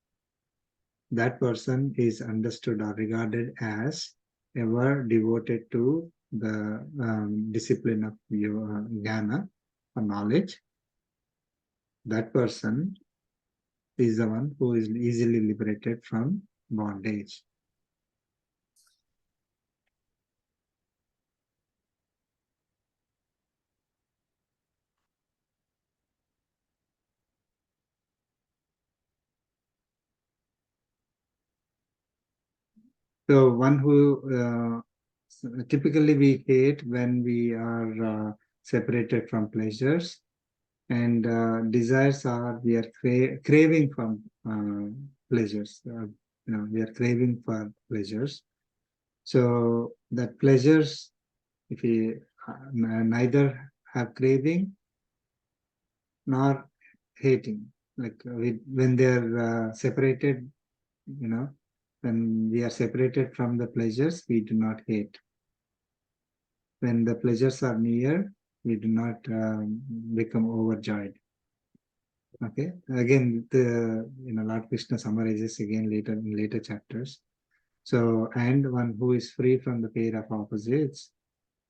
That person is understood or regarded as ever devoted to the discipline of Jnana or knowledge. That person is the one who is easily liberated from bondage. So one who typically we hate when we are separated from pleasures, and desires are we are craving from pleasures. We are craving for pleasures. So that pleasures, if we neither have craving nor hating, like when they are separated, when we are separated from the pleasures, we do not hate. When the pleasures are near, we do not become overjoyed. Okay, again, Lord Krishna summarizes again later in later chapters. So, and one who is free from the pair of opposites,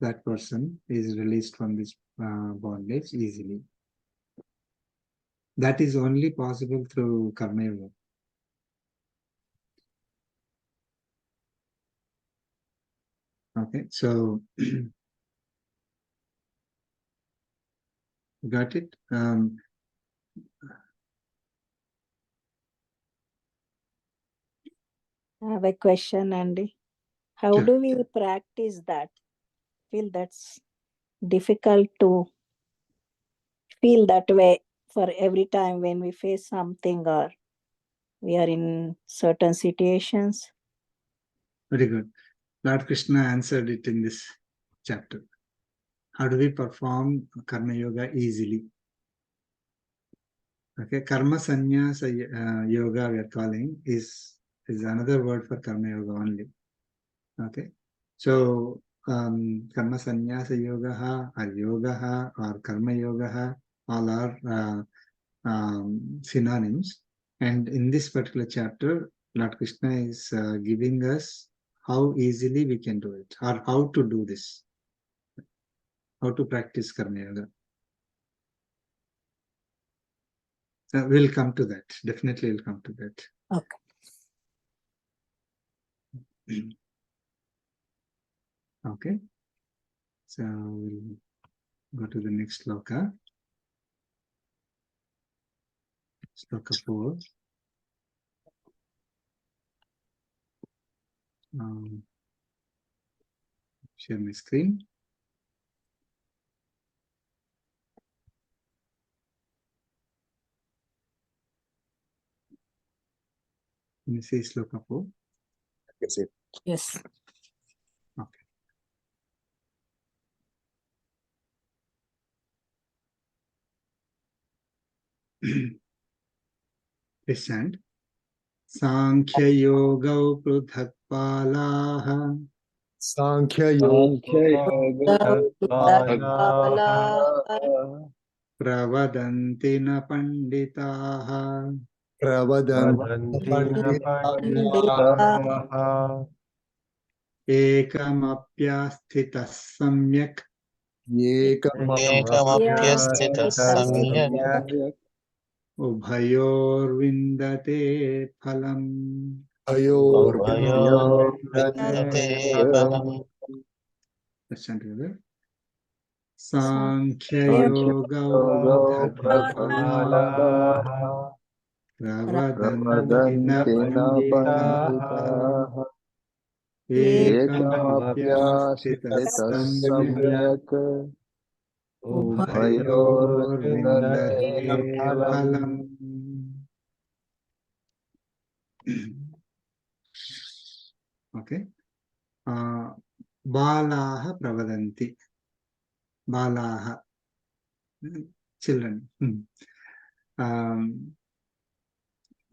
that person is released from this bondage easily. That is only possible through Karma Yoga. Okay, so got it? I have a question, Andy. How Sure. do we practice that? Feel that's difficult to feel that way for every time when we face something or we are in certain situations. Very good. Lord Krishna answered it in this chapter. How do we perform Karma Yoga easily? Okay, Karma Sannyasa Yoga we are calling is another word for Karma Yoga only. Okay, so Karma Sannyasa Yoga or Yoga or Karma Yoga all are synonyms. And in this particular chapter, Lord Krishna is giving us how easily we can do it, or how to do this, how to practice Karma Yoga. We'll come to that. Definitely we'll come to that. Okay. Okay. So we'll go to the next sloka. Sloka 4. Share my screen. Can you see sloka 4? Yes, it. Yes. Okay. Listen. Sankhya Yoga Pruthak Palaha Sankhya Yoga Pravadanti na Panditaha Ekamapyasthitas Samyak Ekamapyasthitas samyak Ubhayorvindate Phalam. Ubhayorvindate phalam. Listen together. Sankhya Yoga Yoga Pradhana Pravadanti na Panditaha Ekamapyastita samyak Ubhayor Vindate Phalam. Okay. Balaha Pravadanti. Balaha. Children.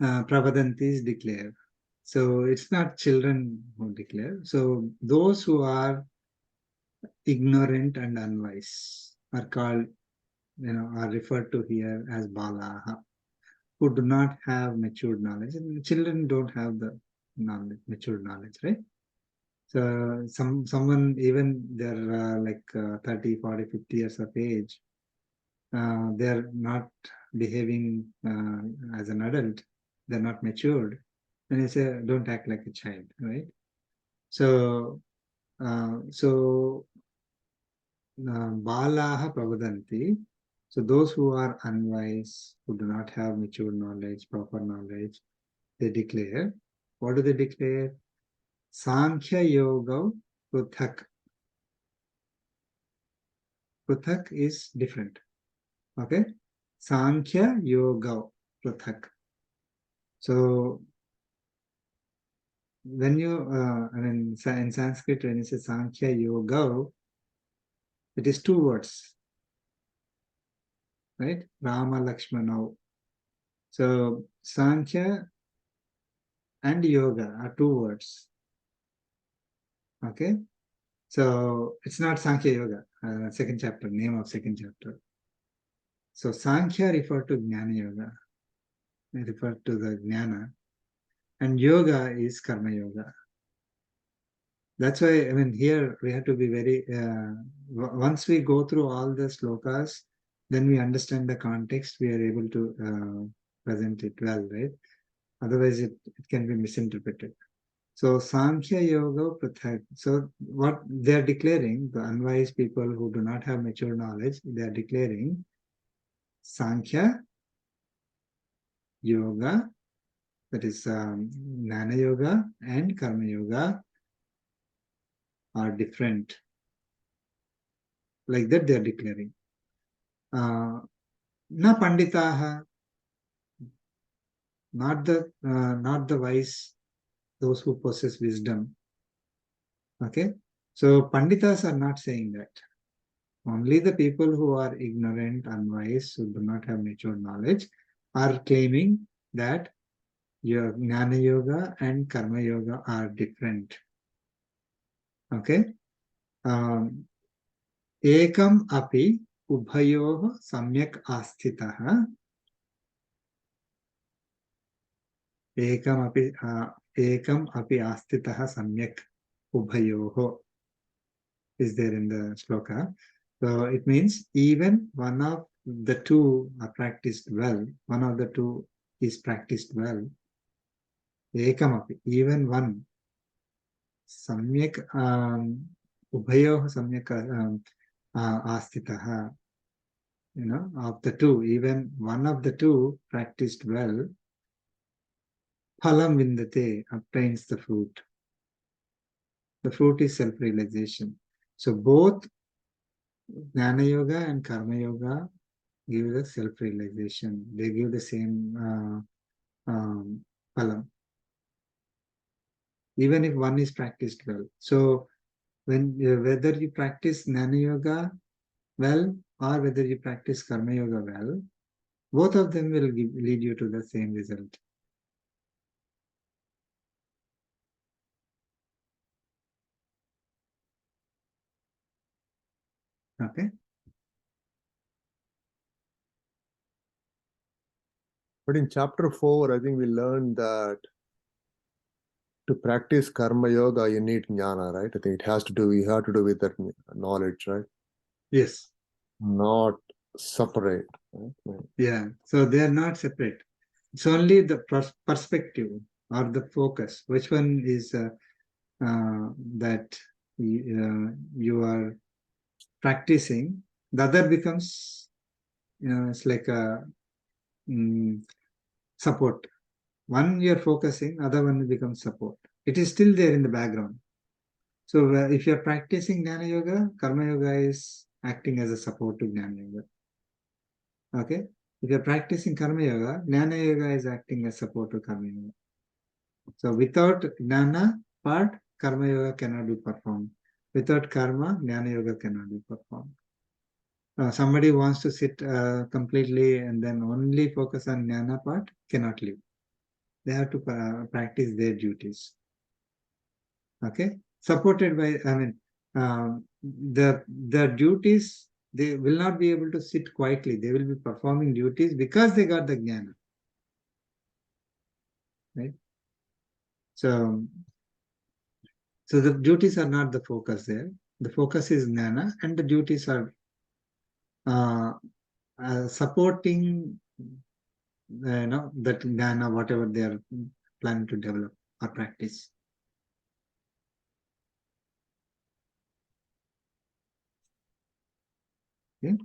Pravadanti is declared. So it's not children who declare. So those who are ignorant and unwise are called, are referred to here as Balaha, who do not have matured knowledge. And children don't have the knowledge, matured knowledge, right? So someone, even they're 30, 40, 50 years of age, they're not behaving as an adult, they're not matured. And you say, don't act like a child, right? So, Balaha Pravadanti. So those who are unwise, who do not have mature knowledge, proper knowledge, they declare. What do they declare? Sankhya Yoga Pruthak. Pruthak is different. Okay? Sankhya Yoga Pruthak. So when you, in Sanskrit, when you say Sankhya Yoga, it is two words, right? Rama Lakshmana. So Sankhya and Yoga are two words. Okay? So it's not Sankhya Yoga, second chapter, name of second chapter. So Sankhya refer to Jnana Yoga. They refer to the Jnana. And Yoga is Karma Yoga. That's why, here we have to be very, once we go through all the slokas, then we understand the context, we are able to present it well, right? Otherwise, it can be misinterpreted. So, Sankhya Yoga Prathak. So, what they are declaring, the unwise people who do not have mature knowledge, they are declaring Sankhya Yoga, that is Jnana Yoga and Karma Yoga are different. Like that they are declaring. Na Panditaha, not the wise, those who possess wisdom. Okay, so Panditas are not saying that. Only the people who are ignorant, unwise, who do not have mature knowledge, are claiming that your Jnana Yoga and Karma Yoga are different. Okay, Ekam api ubhayoh samyak astitaha. Ekam api astitaha samyak ubhayoh is there in the sloka. So it means even one of the two are practiced well, one of the two is practiced well. Ekam api, even one. Samyak ubhayoh samyak astitaha. Of the two, even one of the two practiced well, phalam vindate, obtains the fruit. The fruit is self-realization. So both Jnana Yoga and Karma Yoga give the self-realization. They give the same phalam. Even if one is practiced well. So when whether you practice Jnana Yoga well or whether you practice Karma Yoga well, both of them will lead you to the same result. Okay. But in chapter 4, I think we learned that to practice Karma Yoga, you need Jnana, right? I think you have to do with that knowledge, right? Yes. Not separate. Right? Yeah. So they are not separate. It's only the perspective or the focus. Which one is that you are practicing The other becomes, it's like a support. One you're focusing, other one becomes support. It is still there in the background. So if you're practicing Jnana Yoga, Karma Yoga is acting as a support to Jnana Yoga. Okay? If you're practicing Karma Yoga, Jnana Yoga is acting as support to Karma Yoga. So without Jnana part, Karma Yoga cannot be performed. Without Karma, Jnana Yoga cannot be performed. Somebody wants to sit completely and then only focus on Jnana part, cannot live. They have to practice their duties. Okay? Supported by, the duties, they will not be able to sit quietly. They will be performing duties because they got the Jnana. Right? So the duties are not the focus there. The focus is Jnana, and the duties are supporting that Jnana, whatever they are planning to develop or practice. Okay.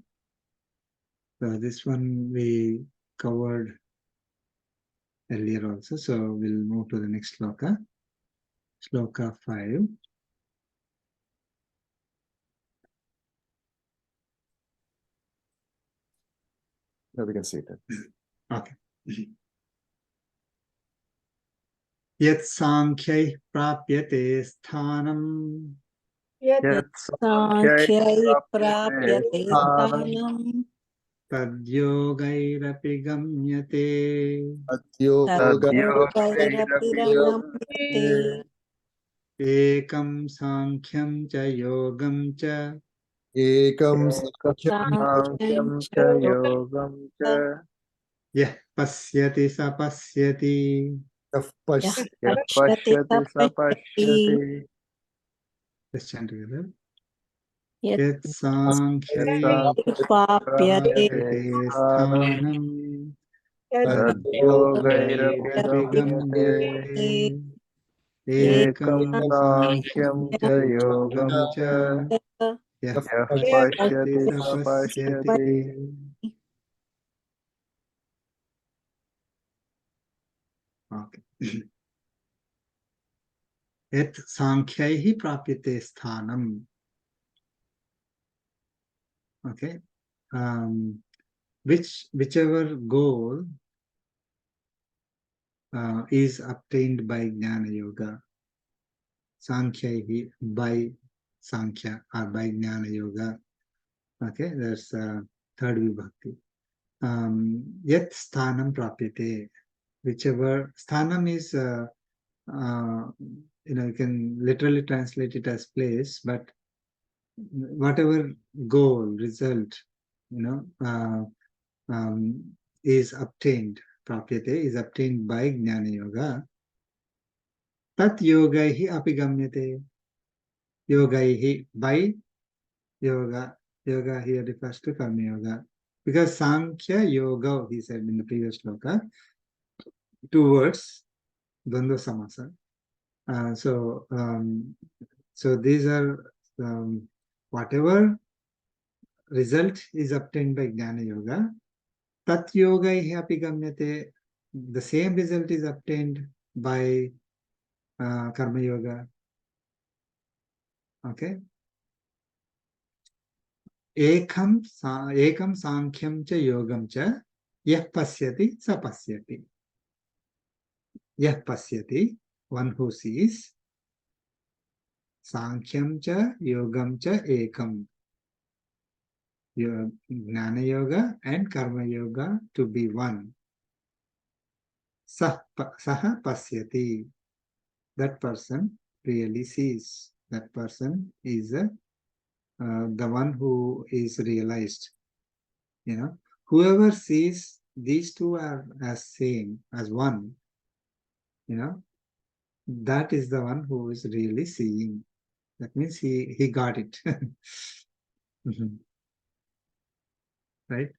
So this one we covered earlier also. So we'll move to the next sloka. Sloka 5. Yeah, we can see it. Okay. Yat sankhya prapyate sthanam Sankhya prapyate sthanam tadyogayrapi gamyate tadyogairapi ragamyate ekam sankhya cha yogam cha Ekam sankhya cha yogam cha yah pasyati sa pasyati. yah yah pashyati sa pashyati sa pashyati pashyati Let's chant together. yat Yat sankhya prapyate prapyate sthanam tadyogairapi tadyogayrapi gamyate gamyate ekam ekam sankhya sankhya cha cha yogam yogam cha cha yah yah pasyati pashyati sa sa pasyati. pashyati Okay. Yat sankhya prapyate sthanam. Okay. Whichever goal is obtained by Jnana Yoga, Sankhya by Sankhya or by Jnana Yoga. Okay, that's third vibhakti. Yat sthanam prapyate. Whichever sthanam is, you can literally translate it as place, but whatever goal, result, is obtained, prapyate is obtained by Jnana Yoga. Tat yogaihi apigamyate. Yogaihi, by yoga. Yoga here refers to Karma Yoga. Because Sankhya Yoga, he said in the previous sloka, 2 words, Dvandva Samasa. So these are whatever result is obtained by Jnana Yoga, Tat Yogaihi apigamyate. The same result is obtained by Karma Yoga. Okay. Ekam sankhya cha yogam cha yah pasyati sa pasyati. Yah pasyati, one who sees. Sankhya cha yogam cha ekam. Jnana Yoga and Karma Yoga to be one. Saha pasyati. That person really sees. That person is the one who is realized. Whoever sees these two are as same, as one, that is the one who is really seeing. That means he got it. Right?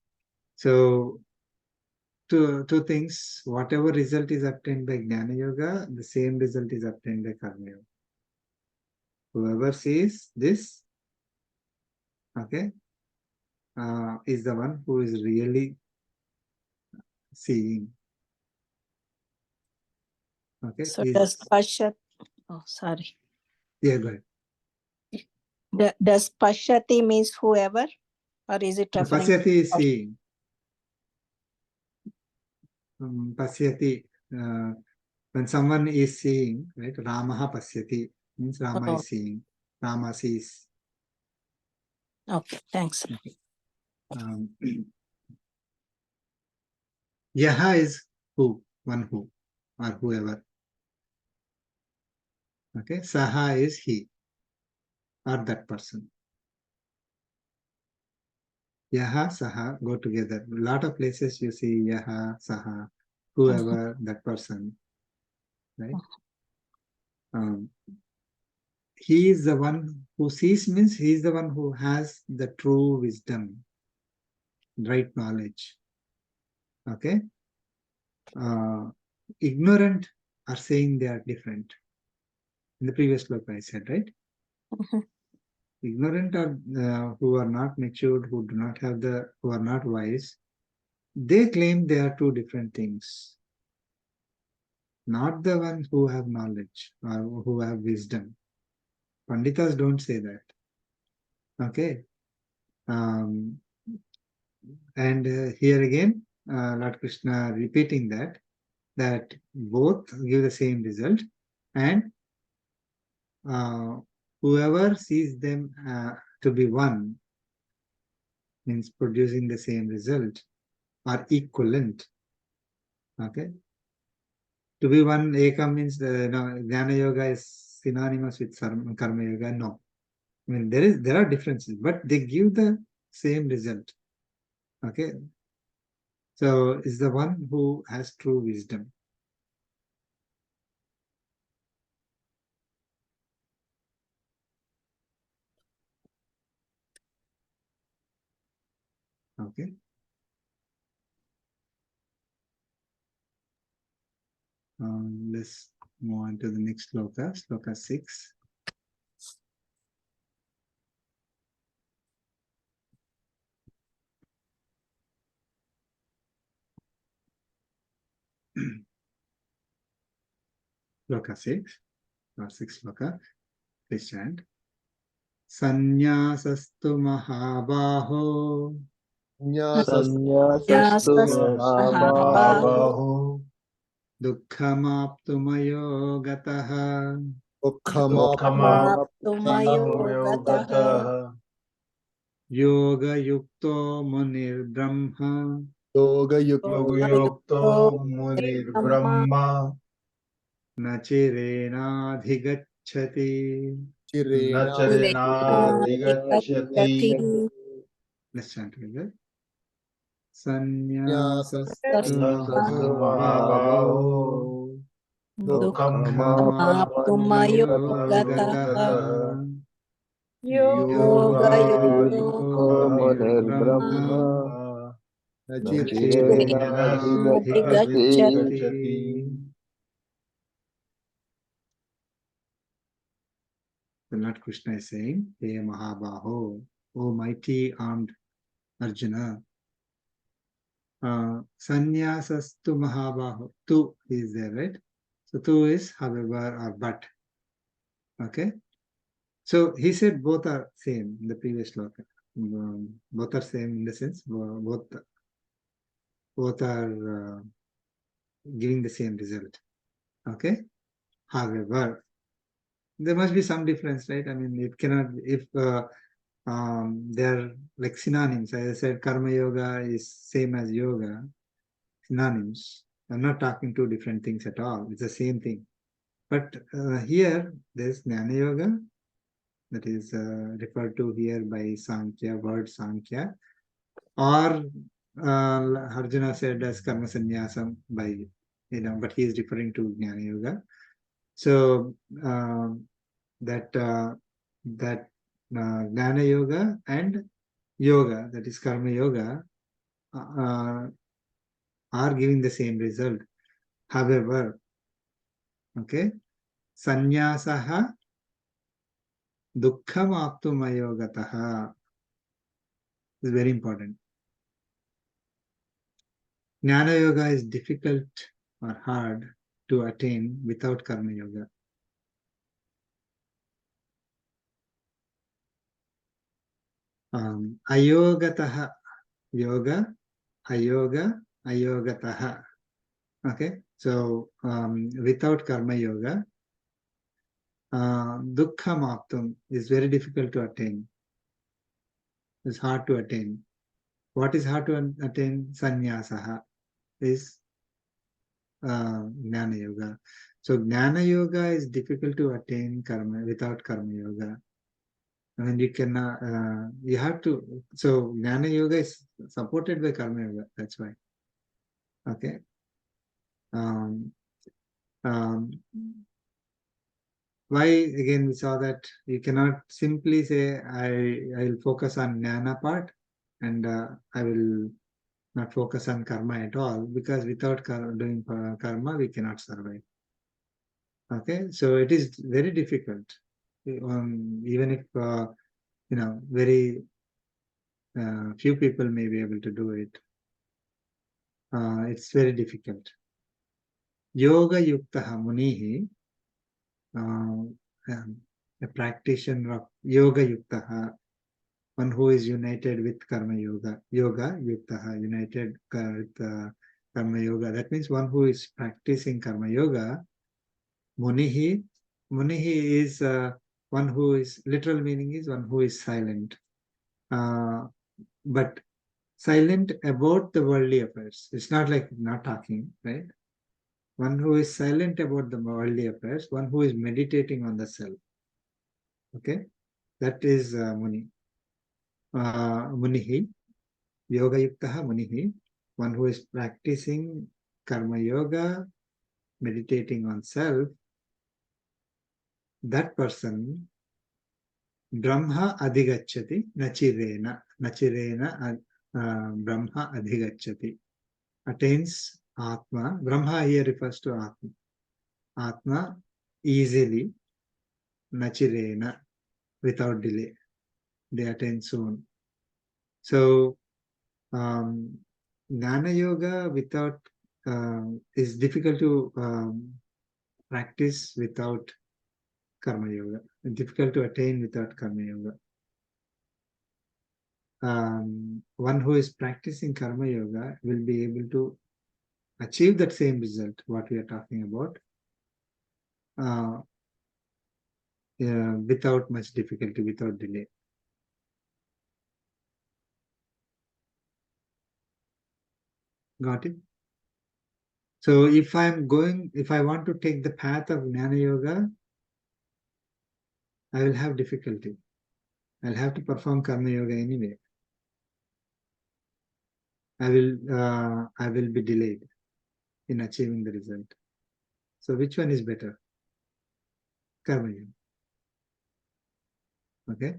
So two things. Whatever result is obtained by Jnana Yoga, the same result is obtained by Karma Yoga. Whoever sees this, okay, is the one who is really seeing. Okay. So does Pashat, oh sorry. Yeah, go ahead. Does Pashati means whoever, or is it referring Pasyati is seeing. Pasyati, when someone is seeing, right? Ramaha pasyati means Rama is seeing. Rama sees. Okay, thanks. Yaha is who, one who, or whoever. Okay, Saha is he, or that person. Yaha, Saha go together. A lot of places you see Yaha, Saha, whoever, that person, right? He is the one who sees means he is the one who has the true wisdom, right knowledge. Okay. Ignorant are saying they are different. In the previous sloka I said, right? Ignorant are who are not matured, who do not have who are not wise. They claim they are two different things. Not the ones who have knowledge or who have wisdom. Panditas don't say that. Okay. And here again, Lord Krishna repeating that both give the same result, and whoever sees them to be one means producing the same result or equivalent. Okay. To be one, Ekam means Jnana Yoga is synonymous with Karma Yoga. No. I mean, there are differences, but they give the same result. Okay. So is the one who has true wisdom. Okay. Let's move on to the next sloka, sloka 6. Sloka 6, or 6 sloka. Please chant. Sanyasastu mahabaho Sanyasastu mahabaho dukkhamaptumayo gataha Dukkhamaptumayo gataha yoga yukto munir brahma Yoga yukto munir brahma nachirenadhigacchati. nacharenadhigacchati. Let's chant together. Sanyasastu Sanyasastu mahabaho mahabaho Dukkhamaptumayo dukkhamaptumayo Yoga yoga yukto yukto munir brahma nachirenadhigacchati. The Lord Krishna is saying, Hey Mahabaho, O mighty armed Arjuna, Sanyasastu Mahabaho. Tu is there, right? So tu is however or but. Okay. So he said both are same in the previous sloka. Both are same in the sense both are giving the same result. Okay. However, there must be some difference, right? I mean, it cannot if they're like synonyms. As I said, Karma Yoga is same as yoga. Synonyms. I'm not talking two different things at all. It's the same thing. But here, there's Jnana Yoga that is referred to here by Sankhya, word Sankhya, or Arjuna said as Karma Sannyasam by, but he is referring to Jnana Yoga. So that Jnana Yoga and Yoga, that is Karma Yoga, are giving the same result. However, okay, Sanyasaha. Dukkhamaptumayo gataha. is very important. Jnana Yoga is difficult or hard to attain without Karma Yoga. Ayogataha yoga, ayoga, ayogataha. Okay, so without Karma Yoga, dukkha maptum is very difficult to attain. It's hard to attain. What is hard to attain? Sannyasaha is Jnana Yoga. So Jnana Yoga is difficult to attain karma without Karma Yoga. I mean, you cannot, you have to, so Jnana Yoga is supported by Karma Yoga, that's why. Okay. Why, again, we saw that you cannot simply say, I'll focus on Jnana part and I will not focus on karma at all, because without doing karma, we cannot survive. Okay, so it is very difficult. Even if, very few people may be able to do it. It's very difficult. Yoga yuktaha munihi, a practitioner of yoga yuktaha, one who is united with karma yoga. Yoga yuktaha, united with karma yoga. That means one who is practicing karma yoga. Munihi. Munihi is one who is, literal meaning is one who is silent. But silent about the worldly affairs. It's not like not talking, right? One who is silent about the worldly affairs, one who is meditating on the self. Okay, that is Muni. Munihi, Yoga Yuktaha Munihi, one who is practicing Karma Yoga, meditating on self. That person, Brahma Adhigacchati, Nachirena Brahma Adhigacchati, attains Atma. Brahma here refers to Atma. Atma easily, Nachirena, without delay. They attain soon. So, Jnana Yoga without is difficult to practice without Karma Yoga. Difficult to attain without Karma Yoga. One who is practicing Karma Yoga will be able to achieve that same result, what we are talking about, without much difficulty, without delay. Got it? So if I want to take the path of Jnana Yoga, I will have difficulty. I'll have to perform Karma Yoga anyway. I will be delayed in achieving the result. So which one is better? Karma Yoga. Okay.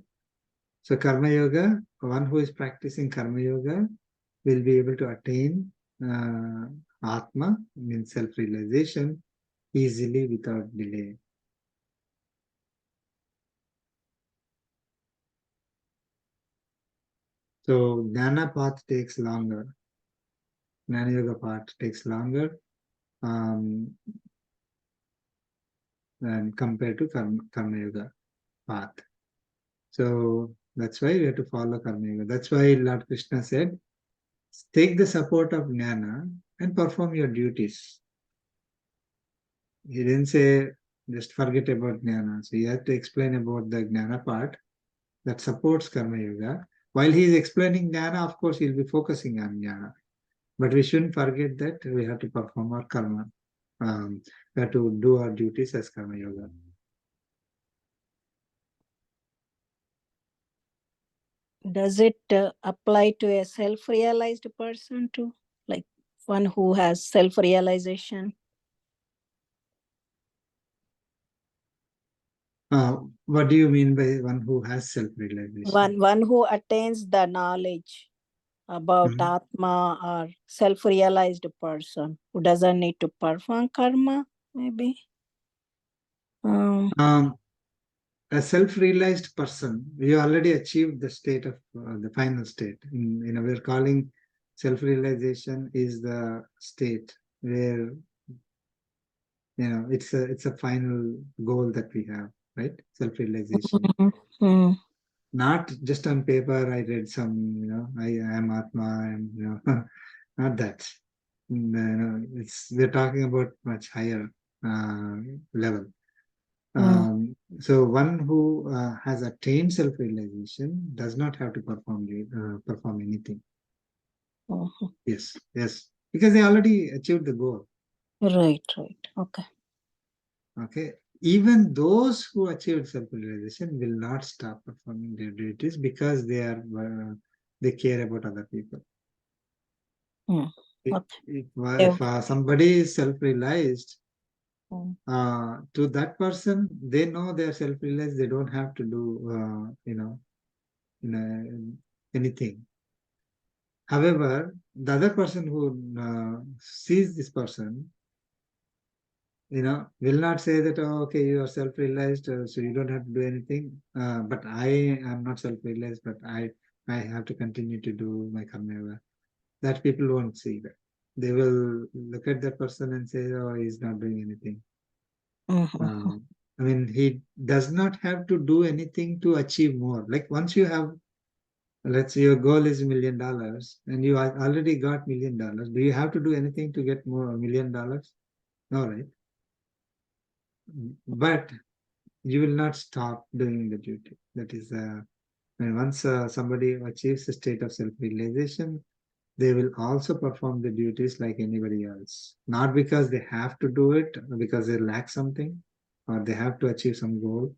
So Karma Yoga, one who is practicing Karma Yoga will be able to attain Atma, means self-realization, easily without delay. So Jnana path takes longer. Jnana Yoga path takes longer and compared to Karma Yoga path. So that's why we have to follow Karma Yoga. That's why Lord Krishna said, take the support of Jnana and perform your duties. He didn't say just forget about Jnana. So you have to explain about the Jnana part that supports Karma Yoga. While he is explaining Jnana, of course, he'll be focusing on Jnana. But we shouldn't forget that we have to perform our karma. We have to do our duties as Karma Yoga. Does it apply to a self-realized person too? Like one who has self-realization? What do you mean by one who has self-realization? One who attains the knowledge about Atma or self-realized person who doesn't need to perform karma, maybe? a self-realized person, you already achieved the state of the final state. We're calling self-realization is the state where it's a final goal that we have, right? Self-realization. Mhm. Not just on paper. I read some, I am Atma, and not that. We're talking about much higher level. So one who has attained self-realization does not have to perform anything. Mhm. Yes, because they already achieved the goal. Right. Okay. Okay, even those who achieved self-realization will not stop performing their duties because they care about other people. Okay. If somebody is self-realized, Mm. to that person, they know they're self-realized. They don't have to do, anything. However, the other person who sees this person, will not say that, oh, okay, you are self-realized, so you don't have to do anything. But I am not self-realized, but I have to continue to do my karma yoga. That people won't see that. They will look at that person and say, oh, he's not doing anything. He does not have to do anything to achieve more. Like once you have, let's say your goal is $1 million and you already got $1 million. Do you have to do anything to get more $1 million? No, right? But you will not stop doing the duty. That is, once somebody achieves a state of self-realization, they will also perform the duties like anybody else. Not because they have to do it, because they lack something, or they have to achieve some goal,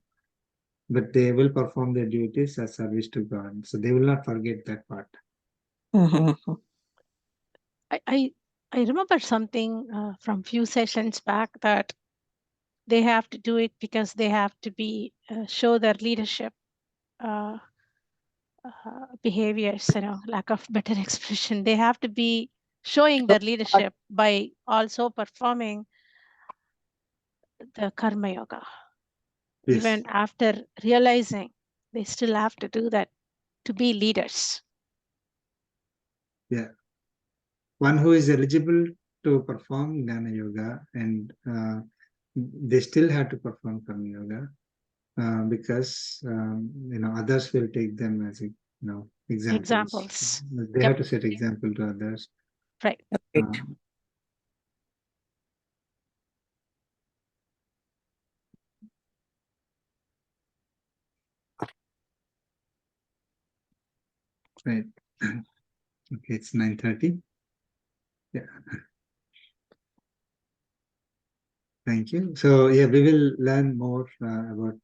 but they will perform their duties as service to God. So they will not forget that part. I remember something from few sessions back that they have to do it because they have to be show their leadership behaviors, lack of better expression. They have to be showing their leadership by also performing the karma yoga. Yes. Even after realizing, they still have to do that to be leaders. Yeah. One who is eligible to perform Jnana Yoga, and they still have to perform Karma Yoga because others will take them as examples. They have to set example to others. Right. Right. Okay, it's 9:30. Yeah. Thank you. So yeah, we will learn more about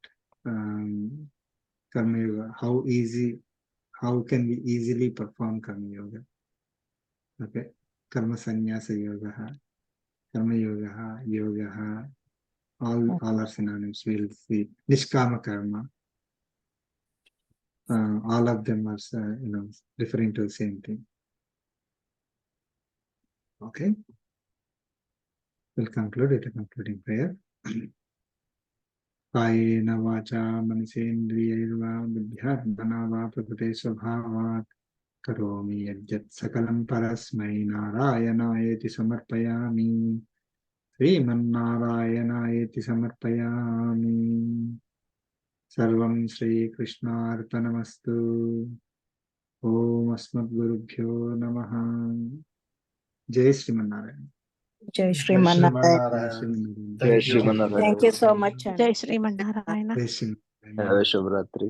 Karma Yoga. How can we easily perform Karma Yoga? Okay. Karma Sannyasa Yoga, Karma Yoga, Yoga, all are synonyms. We'll see. Nishkama Karma. All of them are referring to the same thing. Okay. We'll conclude with a concluding prayer. कायेन वाचा मनसेन्द्रियैर्वा बुद्ध्यात्मना वा प्रकृते स्वभावात् करोमि यद्यत् सकलं परस्मै नारायणायेति समर्पयामि श्रीमन्नारायणायेति समर्पयामि सर्वं श्रीकृष्णार्पणमस्तु ॐ अस्मद्गुरुभ्यो नमः जय Sriman Narayana Jai Srimanarayan. Jai Shrimanarayan. Thank you so much. Jai Srimanarayana. जय श्रीमन्नारायण Shubhratri.